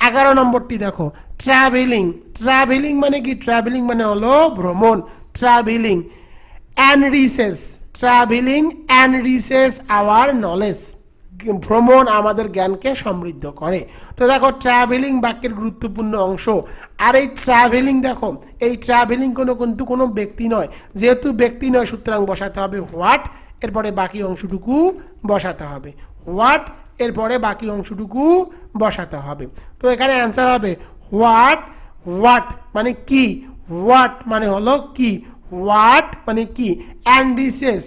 11 নম্বরটি দেখো, ট্রাভেলিং, ট্রাভেলিং মানে কি, ট্রাভেলিং মানে হলো ভ্রমণ, ট্রাভেলিং এনরিচেস, ট্রাভেলিং এনরিচেস আওয়ার নলেজ, ভ্রমণ আমাদের জ্ঞানকে সমৃদ্ধ করে। তো দেখো ট্রাভেলিং বাক্যের গুরুত্বপূর্ণ অংশ। আর এই ট্রাভেলিং দেখো, এই ট্রাভেলিং কিন্তু কোনো ব্যক্তি নয়, যেহেতু ব্যক্তি নয় সুতরাং বসাতে হবে হোয়াট, এরপরে বাকি অংশটুকু বসাতে হবে হোয়াট, এরপরে বাকি অংশটুকু বসাতে হবে। তো এখানে অ্যান্সার হবে হোয়াট, হোয়াট মানে কি, হোয়াট মানে হলো কি, হোয়াট মানে কি, এনরিচেস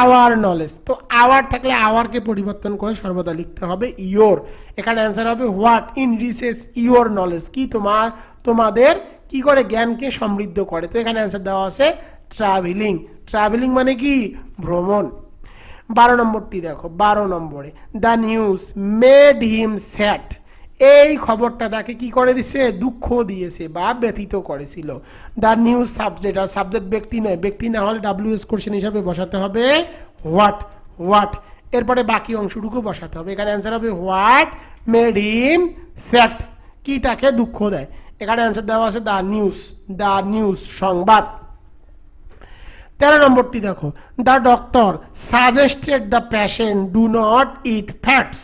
আওয়ার নলেজ। তো আওয়ার থাকলে আওয়ারকে পরিবর্তন করে সর্বদা লিখতে হবে ইয়োর, এখানে অ্যান্সার হবে হোয়াট ইনরিচেস ইয়োর নলেজ, কি তোমাদের কি করে জ্ঞানকে সমৃদ্ধ করে। তো এখানে অ্যান্সার দেওয়া আছে ট্রাভেলিং, ট্রাভেলিং মানে কি ভ্রমণ। 12 নম্বরটি দেখো, 12 নম্বরে the news made him sad, এই খবরটা তাকে কি করে দিছে, দুঃখ দিয়েছে বা ব্যথিত করেছিল। দ্য নিউজ সাবজেক্ট, আর সাবজেক্ট ব্যক্তি নয়, ব্যক্তি না হলে ডাব্লিউএস কোশ্চেন হিসাবে বসাতে হবে হোয়াট, হোয়াট, এরপরে বাকি অংশটুকু বসাতে হবে। এখানে অ্যান্সার হবে হোয়াট মেড হিম স্যাড, কি তাকে দুঃখ দেয়। এখানে অ্যান্সার দেওয়া আছে দ্য নিউজ, দ্য নিউজ সংবাদ। 13 নম্বরটি দেখো, the doctor suggested the patient do not it fats,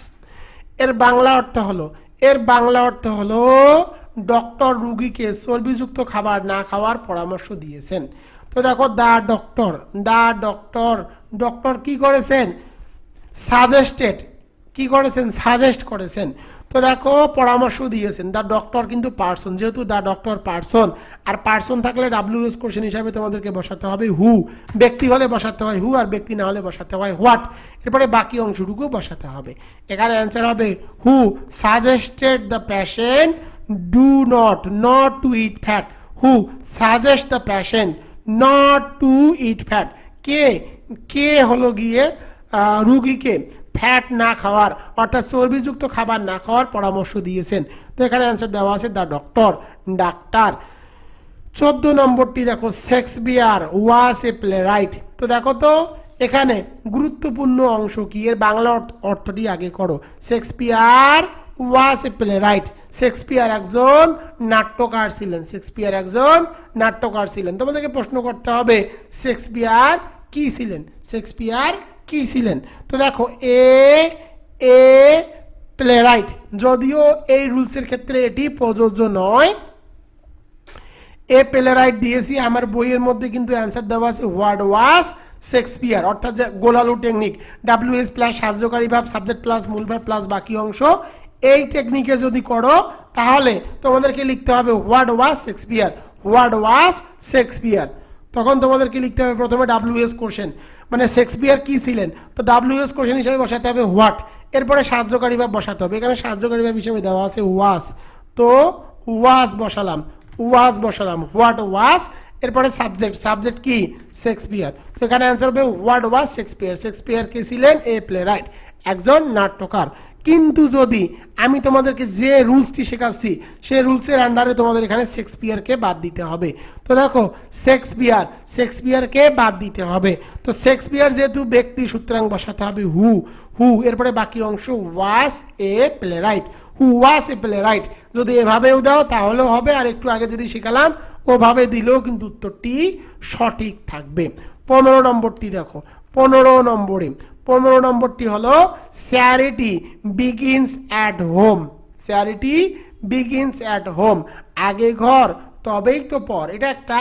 এর বাংলা অর্থ হলো, এর বাংলা অর্থ হলো ডক্টর রুগীকে চর্বিযুক্ত খাবার না খাওয়ার পরামর্শ দিয়েছেন। তো দেখো the doctor, the doctor, doctor কি করেছেন, সাজেস্টেড, কি করেছেন, সাজেস্ট করেছেন। তো দেখো পরামর্শ দিয়েছেন, দ্য ডক্টর কিন্তু পার্সন, যেহেতু দ্য ডক্টর পার্সন, আর পার্সন থাকলে ডাব্লিউএস কোশ্চেন হিসাবে তোমাদেরকে বসাতে হবে হু, ব্যক্তি হলে বসাতে হয় হু, আর ব্যক্তি না হলে বসাতে হয় হোয়াট, এরপরে বাকি অংশটুকু বসাতে হবে। এখানে অ্যান্সার হবে who suggested the patient do not, not to eat fat, who suggest the patient not to eat fat, কে, কে হলো গিয়ে রুগীকে ফ্যাট না খাওয়ার অর্থাৎ চর্বিযুক্ত খাবার না খাওয়ার পরামর্শ দিয়েছেন। তো এখানে অ্যান্সার দেওয়া আছে দ্য ডক্টর, ডাক্তার। 14 নম্বরটি দেখো, Shakespeare was A play right. তো দেখো তো এখানে গুরুত্বপূর্ণ অংশ কি, এর বাংলা অর্থটি আগে করো। Shakespeare was A play right, Shakespeare একজন নাট্যকার ছিলেন, শেক্সপিয়ার একজন নাট্যকার ছিলেন। তোমাদেরকে প্রশ্ন করতে হবে শেক্সপিয়ার কি ছিলেন, শেক্সপিয়ার কি ছিলেন। তো দেখো এ প্লে রাইট, যদিও এই রুলসের ক্ষেত্রে এটি প্রযোজ্য নয়, এ প্লে রাইট দিয়েছি, আমার বইয়ের মধ্যে কিন্তু অ্যান্সার দেওয়া আছে হোয়াট ওয়াজ শেক্সপিয়ার, অর্থাৎ যে গোলালু টেকনিক, ডাব্লিউএস প্লাস সাহায্যকারী ভাব, সাবজেক্ট প্লাস মূল ভাব প্লাস বাকি অংশ, এই টেকনিকে যদি করো তাহলে তোমাদেরকে লিখতে হবে what was Shakespeare, what was Shakespeare. তখন তোমাদেরকে লিখতে হবে প্রথমে ডাব্লিউএস কোশ্চেন, মানে শেক্সপিয়ার কি ছিলেন, তো ডাব্লিউএস কোশ্চেন হিসেবে বসাতে হবে হোয়াট, এরপরে সাহায্যকারী ভাব বসাতে হবে। এখানে সাহায্যকারী ভাব হিসেবে দেওয়া আছে ওয়াজ, তো ওয়াজ বসালাম, ওয়াজ বসালাম, হোয়াট ওয়াজ, এরপরে সাবজেক্ট, সাবজেক্ট কি শেক্সপিয়ার। তো এখানে অ্যান্সার হবে হোয়াট ওয়াজ শেক্সপিয়ার, শেক্সপিয়ার কে ছিলেন এ প্লে রাইট, একজন নাট্যকার। কিন্তু যদি আমি তোমাদেরকে যে রুলসটি শেখাচ্ছি সেই রুলসের আন্ডারে তোমাদের এখানে শেক্সপিয়ারকে বাদ দিতে হবে। তো দেখো শেক্সপিয়ারকে বাদ দিতে হবে। তো শেক্সপিয়ার যেহেতু ব্যক্তি, সুতরাং বসাতে হবে হু। এরপরে বাকি অংশ ওয়াজ এ প্লেরাইট, হু ওয়াজ এ প্লেরাইট। যদি এভাবেও দাও তাহলেও হবে, আর একটু আগে যদি শেখালাম ওভাবে দিলেও কিন্তু উত্তরটি সঠিক থাকবে। 15 নম্বরটি দেখো, 15 নম্বরটি হলো charity begins at home. Charity begins at home, আগে ঘর তবেই তো পর, এটা একটা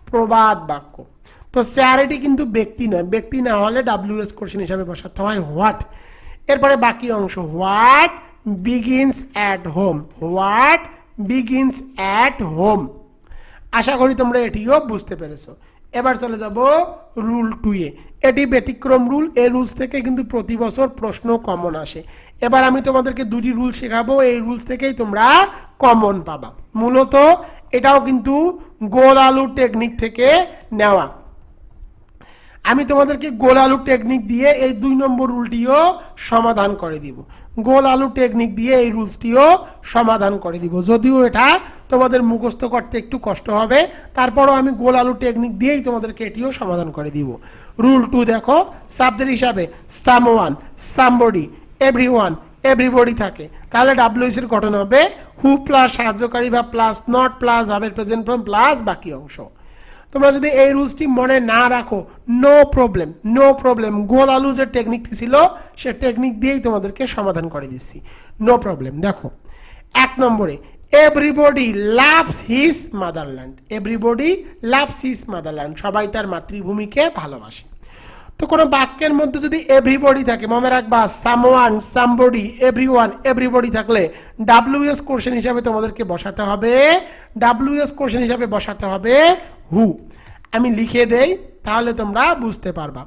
প্রবাদ বাক্য। তো চ্যারিটি কিন্তু ব্যক্তি নয়, ব্যক্তি না হলে WS কোশ্চেন হিসাবে বসাতে হয় হোয়াট। এরপরে বাকি অংশ what begins at home, what begins at home. আশা করি তোমরা এটিও বুঝতে পেরেছো। এবার চলে যাব রুল 2-এ। এটি ব্যতিক্রম রুল, এই রুলস থেকে কিন্তু প্রতি বছর প্রশ্ন কমন আসে। এবার আমি তোমাদেরকে দুটি রুল শেখাবো, এই রুলস থেকেই তোমরা কমন পাবা। মূলত এটাও কিন্তু গোল আলু টেকনিক থেকে নেওয়া। আমি তোমাদেরকে গোল আলু টেকনিক দিয়ে এই 2 নম্বর রুলটিও সমাধান করে দিব। গোল আলু টেকনিক দিয়ে এই রুলসটিও সমাধান করে দিব, যদিও এটা তোমাদের মুখস্থ করতে একটু কষ্ট হবে, তারপরও আমি গোল আলু টেকনিক দিয়েই তোমাদেরকে এটিও সমাধান করে দিব। রুল 2 দেখো, সাবজেক্ট হিসাবে সামওয়ান, সামবডি, এভরিওয়ান, এভরিবডি থাকে, তাহলে WS এর গঠন হবে হু প্লাস সাহায্যকারী ভাব প্লাস নট প্লাস ভাবের প্রেজেন্ট ফর্ম প্লাস বাকি অংশ। তোমরা যদি এই রুলসটি মনে না রাখো নো প্রবলেম, গোল আলু যে টেকনিকটি ছিল সে টেকনিক দিয়েই তোমাদেরকে সমাধান করে দিচ্ছি, নো প্রবলেম। দেখো 1 নম্বরে everybody loves his motherland, everybody loves his motherland, সবাই তার মাতৃভূমিকে ভালোবাসে। তো কোনো বাক্যের মধ্যে যদি এভরিবডি থাকে, মনে রাখবা সামওয়ান, সামবডি, এভরিওয়ান, এভরিবডি থাকলে WS কোশ্চেন হিসাবে তোমাদেরকে বসাতে হবে, WS কোশ্চেন হিসাবে বসাতে হবে হু। আমি লিখে দেই তাহলে তোমরা বুঝতে পারবা।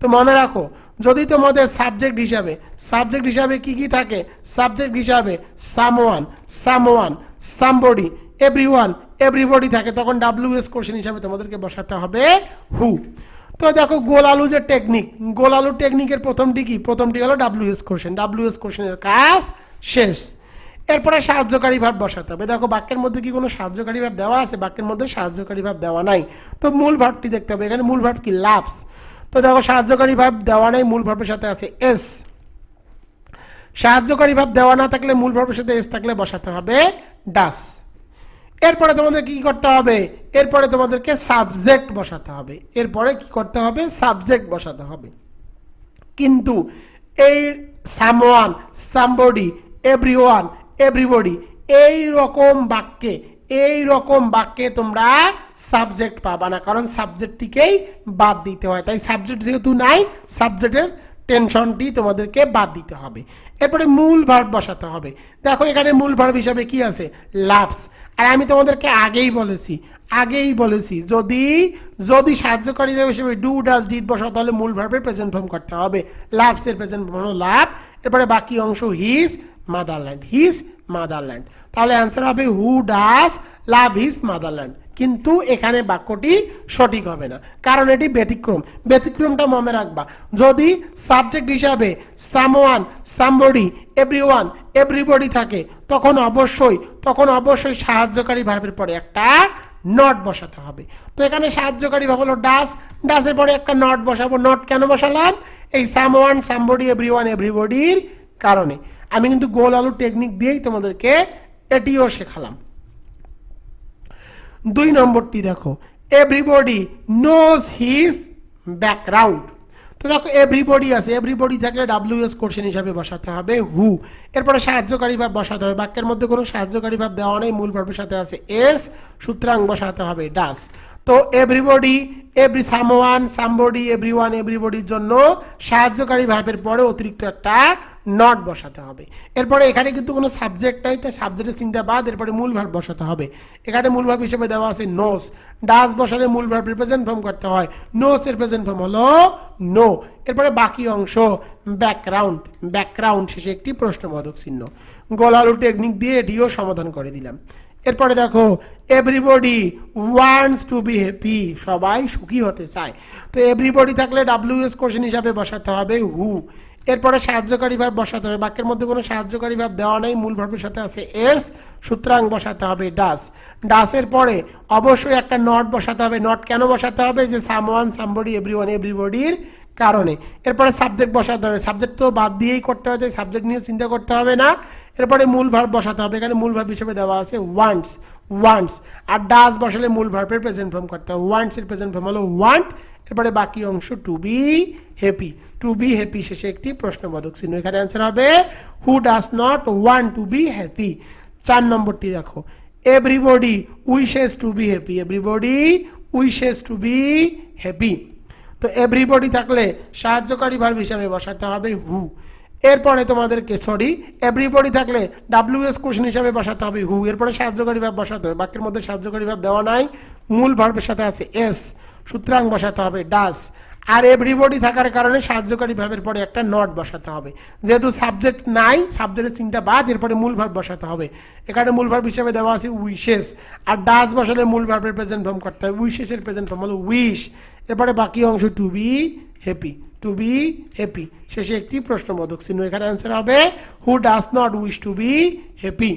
তো মনে রাখো, যদি তোমাদের সাবজেক্ট হিসাবে কি থাকে, সাবজেক্ট হিসাবে সামওয়ান, সামবডি, এভরিওয়ান, এভরিবডি থাকে, তখন WS কোশ্চেন হিসাবে তোমাদেরকে বসাতে হবে হু। তো দেখো গোল আলু যে টেকনিক, গোল আলু টেকনিকের প্রথমটি হলো WS কোশ্চেনের কাজ শেষ। এরপরে সাহায্যকারী ভাব বসাতে হবে। দেখো বাক্যের মধ্যে কি কোনো সাহায্যকারী ভাব দেওয়া আছে? বাক্যের মধ্যে সাহায্যকারী ভাব দেওয়া নাই, তো মূল ভাবটি দেখতে হবে। এখানে মূল ভাব কি? লাভস। তো দেখো সাহায্যকারী ভাব দেওয়া নাই, মূল ভাবের সাথে আছে এস। সাহায্যকারী ভাব দেওয়া না থাকলে মূল ভাবের সাথে এস থাকলে বসাতে হবে ডাস। এরপরে তোমাদের কি করতে হবে? এরপরে তোমাদেরকে সাবজেক্ট বসাতে হবে। এরপরে কি করতে হবে? সাবজেক্ট বসাতে হবে। কিন্তু এই সামওয়ান, সামবডি, এভরিওয়ান, এভরিবডি এই রকম বাক্যে তোমরা সাবজেক্ট পাবা না, কারণ সাবজেক্টটিকেই বাদ দিতে হয়। তাই সাবজেক্ট যেহেতু নাই, সাবজেক্টের টেনশনটি তোমাদেরকে বাদ দিতে হবে। এরপরে মূল ভার্ব বসাতে হবে। দেখো এখানে মূল ভার্ব হিসাবে কি আছে? লাভস। আর আমি তোমাদেরকে আগেই বলেছি যদি সাহায্যকারী ভাব হিসেবে ডু, ডাজ, ডিড বসাতে হলে মূল ভার্বের প্রেজেন্ট ফর্ম করতে হবে। লাভস এর প্রেজেন্ট ফর্ম হলো লাভ। এরপরে বাকি অংশ হিজ মাদারল্যান্ড, তাহলে অ্যান্সার হবে who does love his motherland. কিন্তু এখানে বাক্যটি সঠিক হবে না, কারণ এটি ব্যতিক্রমটা মনে রাখবা। যদি সাবজেক্ট হিসাবে সামওয়ান, সামবডি, এভরিওয়ান, এভরিবডি থাকে, তখন অবশ্যই সাহায্যকারী ভার্বের পরে একটা নট বসাতে হবে। তো এখানে সাহায্যকারী ভাব হলো ডাসের পরে একটা নট বসাবো। নট কেন বসালাম? এই সামওয়ান, সামবডি, এভরিওয়ান, এভরিবডির কারণে। আমি কিন্তু গোল আলু টেকনিক দিয়েই তোমাদেরকে এটিও শেখালাম। 2 নম্বরটি দেখো, এভরিবডি নোজ হিজ ব্যাকগ্রাউন্ড। তো দেখো এভরিবডি আছে, এভরিবডি থাকলে WS কোশ্চেন হিসাবে বসাতে হবে হু। এরপরে সাহায্যকারী ভাব বসাতে হবে। বাক্যের মধ্যে কোনো সাহায্যকারী ভাব দেওয়া নেই, মূল ভার্বের সাথে আছে এস, সুতরাং বসাতে হবে ডাস। তো এভরিবডি, সামওয়ান, সামবডি, এভরিওয়ান, এভরিবডির জন্য সাহায্যকারী ভার্বের পরে অতিরিক্ত একটা নট বসাতে হবে। এরপরে এখানে কিন্তু কোনো সাবজেক্ট নাই, তাই সাবজেক্টের চিন্তা বাদ। এরপরে মূল ভার্ব বসাতে হবে। এখানে মূল ভার্ব হিসেবে দেওয়া আছে নোস। ডাস বসালে মূল ভার্বের প্রেজেন্ট ফর্ম করতে হয়। নোস এর প্রেজেন্ট ফর্ম হলো নো। এরপরে বাকি অংশ ব্যাকগ্রাউন্ড শেষে একটি প্রশ্নবোধক চিহ্ন। গোল আলু টেকনিক দিয়ে এটিও সমাধান করে দিলাম। এরপরে দেখো everybody wants to be happy, সবাই সুখী হতে চায়। তো এভরিবডি থাকলে WS কোশ্চেন হিসাবে বসাতে হবে হু। এরপরে সাহায্যকারী ভার্ব বসাতে হবে, বাক্যের মধ্যে কোনো সাহায্যকারী ভার্ব দেওয়া নেই, মূল ভার্বের সাথে আছে এস, সুতরাং বসাতে হবে ডাস। ডাসের পরে অবশ্যই একটা নট বসাতে হবে। নট কেন বসাতে হবে? যে সামওয়ান, সামবডি, এভরিওয়ান, এভরিবডির কারণে। এরপরে সাবজেক্ট বসাতে হবে, সাবজেক্ট তো বাদ দিয়েই করতে হবে, সাবজেক্ট নিয়ে চিন্তা করতে হবে না। এরপরে মূল ভার্ব বসাতে হবে, এখানে মূল ভার্ব হিসেবে দেওয়া আছে ওয়ান্টস, ওয়ান্টস। আর ডাস বসালে মূল ভার্বের প্রেজেন্ট ফর্ম করতে হবে, ওয়ান্টস এর প্রেজেন্ট ফর্ম হলো ওয়ান্ট। এরপরে বাকি অংশ to be happy, to be happy শেষে একটি প্রশ্নবোধক চিহ্ন। এখানে অ্যান্সার হবে who does not want to be happy. 4 নম্বরটি দেখো, everybody wishes to be happy, everybody wishes to be happy. তো এভরিবডি থাকলে সাহায্যকারী ভার্ব হিসাবে বসাতে হবে হু। এরপরে তোমাদেরকে এভরিবডি থাকলে ডাব্লিউএস কোশ্চেন হিসাবে বসাতে হবে হু। এরপরে সাহায্যকারী ভার্ব বসাতে হবে, বাক্যের মধ্যে সাহায্যকারী ভার্ব দেওয়া নাই, মূল ভার্বের সাথে আছে এস, সুতরাং বসাতে হবে ডাস। আর এভরিবডি থাকার কারণে সাহায্যকারী ভার্বের পরে একটা নট বসাতে হবে। যেহেতু সাবজেক্ট নাই, সাবজেক্টের চিন্তা বাদ, এরপরে মূল ভার্ব বসাতে হবে। এখানে মূল ভার্ব হিসেবে দেওয়া আছে উইশেস, আর ডাস বসালে মূল ভার্বের প্রেজেন্ট ফর্ম করতে হবে, উইশেসের প্রেজেন্ট ফর্ম হলো উইশ। এরপরে বাকি অংশ to be happy, to be happy শেষে একটি প্রশ্নবোধক চিহ্ন। এখানে অ্যান্সার হবে who does not wish to be happy.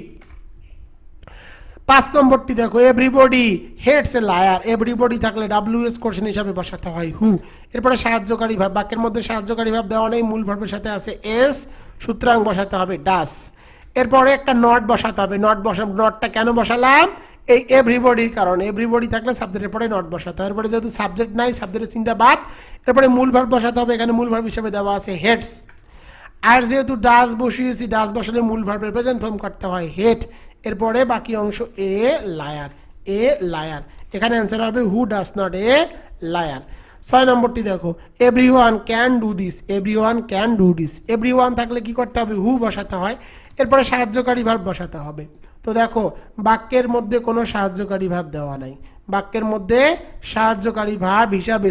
5 নম্বরটি দেখো, everybody hates a liar, everybody থাকলে ডাব্লিউএস কোশ্চেন হিসাবে বসাতে হয় হু। এরপরে সাহায্যকারী ভার্ব, বাক্যের মধ্যে সাহায্যকারী ভার্ব দেওয়া নেই, মূল ভার্বের সাথে আছে এস, সুতরাং বসাতে হবে ডাস। এরপরে একটা নট বসাতে হবে, নটটা কেন বসালাম? এই এভরিবডির কারণে, এভরিবডি থাকলে সাবজেক্টের পরে নট বসাতে হবে। এরপরে যেহেতু সাবজেক্ট নাই, সাবজেক্টের চিন্তা বাদ, এরপরে মূল ভার্ব বসাতে হবে, এখানে মূল ভার্ব হিসেবে দেওয়া আছে হেটস। আর যেহেতু ডাস বসিয়েছি, ডাস বসালে মূল ভার্বের প্রেজেন্ট ফর্ম করতে হয় হেট। এরপরে বাকি অংশ এ লায়ার, এ লায়ার। এখানে অ্যান্সার হবে who does not a liar. 6 নম্বরটি দেখো, everyone can do this, everyone can do this. Everyone থাকলে কি করতে হবে? হু বসাতে হয়। এরপরে সাহায্যকারী ভার্ব বসাতে হবে। তো দেখো, বাক্যের মধ্যে কোনো সাহায্যকারী ভার্ব দেওয়া নাই, বাক্যের মধ্যে সাহায্যকারী ভার্ব হিসাবে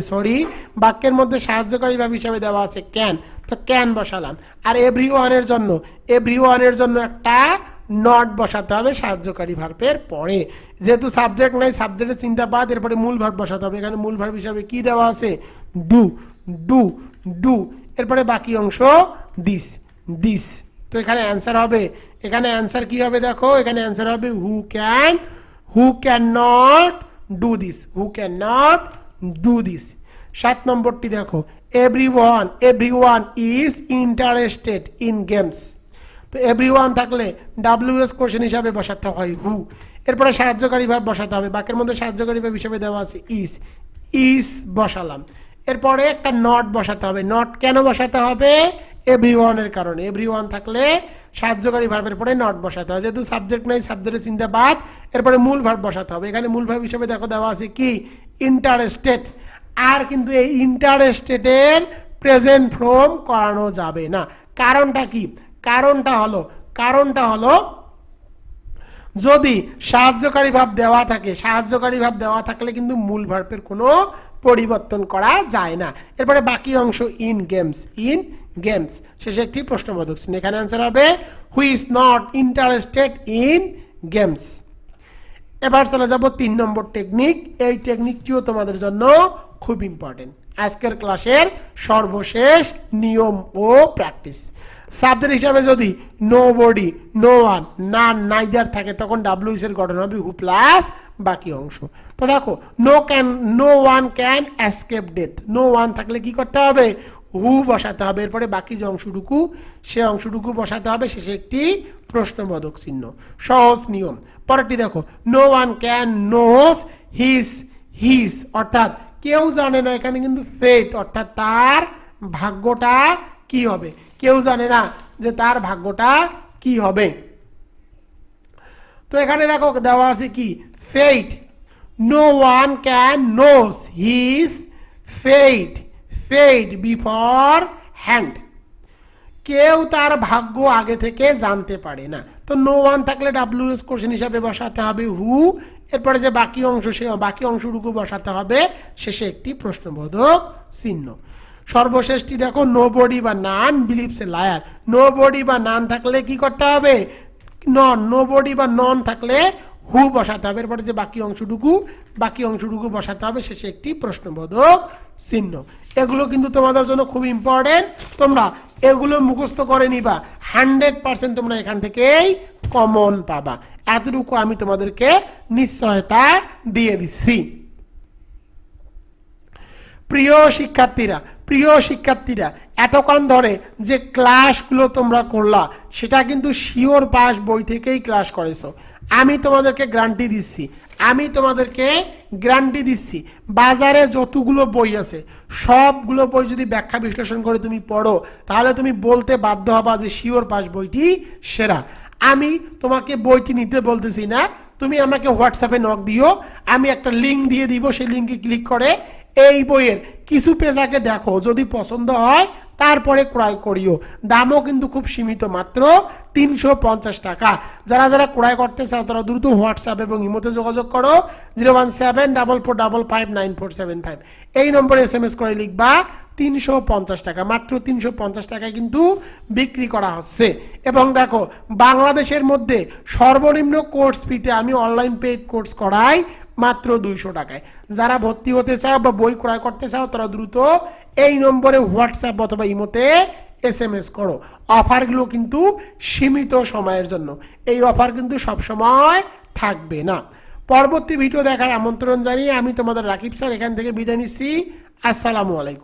বাক্যের মধ্যে সাহায্যকারী ভার্ব হিসাবে দেওয়া আছে ক্যান, তো ক্যান বসালাম। আর এভরিওয়ানের জন্য একটা নট বসাতে হবে সাহায্যকারী ভার্বের পরে। যেহেতু সাবজেক্ট নাই, সাবজেক্টের চিন্তা বাদ, এরপরে মূল ভার্ব বসাতে হবে। এখানে মূল ভার্ব হিসাবে কি দেওয়া আছে? Do, do, do. এরপরে বাকি অংশ দিস, দিস। তো এখানে অ্যান্সার হবে, এখানে অ্যান্সার কি হবে দেখো, এখানে অ্যান্সার হবে who can not do this, who can not do this. 7 নম্বরটি দেখো, everyone is interested in games. তো এভরিওয়ান থাকলে ডাব্লিউএস কোশ্চেন হিসাবে বসাতে হয় হু। এরপরে সাহায্যকারী ভার্ব বসাতে হবে, বাক্যের মধ্যে সাহায্যকারী ভার্ব হিসাবে দেওয়া আছে ইজ, ইজ বসালাম। এরপরে একটা নট বসাতে হবে। নট কেন বসাতে হবে? এভরিওয়ানের কারণে। এভরিওয়ান থাকলে সাহায্যকারী ভার্বের পরে নট বসাতে হবে। যেহেতু সাবজেক্ট নাই, সাবজেক্টের চিন্তা বাদ, এরপরে মূল ভার্ব বসাতে হবে। এখানে মূল ভার্ব হিসেবে দেখো দেওয়া আছে কি? ইন্টারেস্টেড। আর কিন্তু এই ইন্টারেস্টেডের প্রেজেন্ট ফর্ম করানো যাবে না। কারণটা কি? কারণটা হলো যদি সাহায্যকারী ভাব দেওয়া থাকে, সাহায্যকারী ভাব দেওয়া থাকলে কিন্তু মূল ভার্বের কোনো পরিবর্তন করা যায় না। এরপরে বাকি অংশ ইন গেমস, ইন গেমস শেষে একটি প্রশ্নবোধক চিহ্ন। এখানে অ্যান্সার হবে who is not interested in games. এবার চলে যাব 3 নম্বর টেকনিক। এই টেকনিকটিও তোমাদের জন্য খুব ইম্পর্টেন্ট, আজকের ক্লাসের সর্বশেষ নিয়ম ও প্র্যাকটিস। সাবজেক্ট হিসাবে যদি নো বডি, নো ওয়ান, নান, নাইদার থাকে, তখন ডাব্লিউএস এর গঠন হবে হু প্লাস বাকি অংশ। তো দেখো, no one can escape death. No one থাকলে কি করতে হবে? হু বসাতে হবে। এরপরে বাকি যে অংশটুকু, সে অংশটুকু বসাতে হবে, শেষে একটি প্রশ্নবোধক চিহ্ন। সহজ নিয়ম। পরেরটি দেখো, no one can knows his, অর্থাৎ কেউ জানে না। এখানে কিন্তু ফেথ, অর্থাৎ তার ভাগ্যটা কি হবে, কেউ জানে না যে তার ভাগ্যটা কি হবে। তো এখানে দেখো দেওয়া আছে কি? Fate. No one can knows his fate beforehand. কেউ তার ভাগ্য আগে থেকে জানতে পারে না। তো নো ওয়ান থাকলে ডাব্লিউএস কোশ্চেন হিসাবে বসাতে হবে হু। এরপরে যে বাকি অংশ, সে বাকি অংশটুকু বসাতে হবে, শেষে একটি প্রশ্নবোধক চিহ্ন। সর্বশেষটি দেখো, নো বডি বা none believes a liar. Nobody বা নান থাকলে কি করতে হবে? নন। নো বডি বা নন থাকলে হু বসাতে হবে। এরপরে যে বাকি অংশটুকু বসাতে হবে, শেষে একটি প্রশ্নবোধক চিহ্ন। এগুলো কিন্তু তোমাদের জন্য খুব ইম্পর্টেন্ট, তোমরা এগুলো মুখস্থ করে নিবা, 100% তোমরা এখান থেকেই কমন পাবা, এতটুকু আমি তোমাদেরকে নিশ্চয়তা দিয়ে দিচ্ছি। প্রিয় শিক্ষার্থীরা এতক্ষণ ধরে যে ক্লাসগুলো তোমরা করলা সেটা কিন্তু শিওর পাস বই থেকেই ক্লাস করেছো। আমি তোমাদেরকে গ্যারান্টি দিচ্ছি বাজারে যতগুলো বই আছে সবগুলো বই যদি ব্যাখ্যা বিশ্লেষণ করে তুমি পড়ো তাহলে তুমি বলতে বাধ্য হবা যে শিওর পাস বইটি সেরা। আমি তোমাকে বইটি নিতে বলতেছি না, তুমি আমাকে হোয়াটসঅ্যাপে নক দিও, আমি একটা লিঙ্ক দিয়ে দিব, সেই লিঙ্কে ক্লিক করে এই বইয়ের কিছু পেজ আগে দেখো, যদি পছন্দ হয় তারপরে ক্রয় করিও। দামও কিন্তু খুব সীমিত, মাত্র 350 টাকা। যারা যারা ক্রয় করতে চাও তারা দ্রুত হোয়াটসঅ্যাপ এবং ইমোতে যোগাযোগ করো 01744559475, এই নম্বরে SMS করে লিখবা 350 টাকা, মাত্র 350 টাকায় কিন্তু বিক্রি করা হচ্ছে। এবং দেখো বাংলাদেশের মধ্যে সর্বনিম্ন কোর্স ফিতে আমি অনলাইন পেইড কোর্স করাই মাত্র 200 টাকায়। যারা ভর্তি হতে চাও বা বই ক্রয় করতে চাও তারা দ্রুত এই নম্বরে হোয়াটসঅ্যাপ অথবা ইমোতে SMS করো। অফারগুলো কিন্তু সীমিত সময়ের জন্য, এই অফার কিন্তু সব সময় থাকবে না। পরবর্তী ভিডিও দেখার আমন্ত্রণ জানিয়ে আমি তোমাদের রাকিব স্যার এখান থেকে বিদায় নিচ্ছি। আসসালামু আলাইকুম।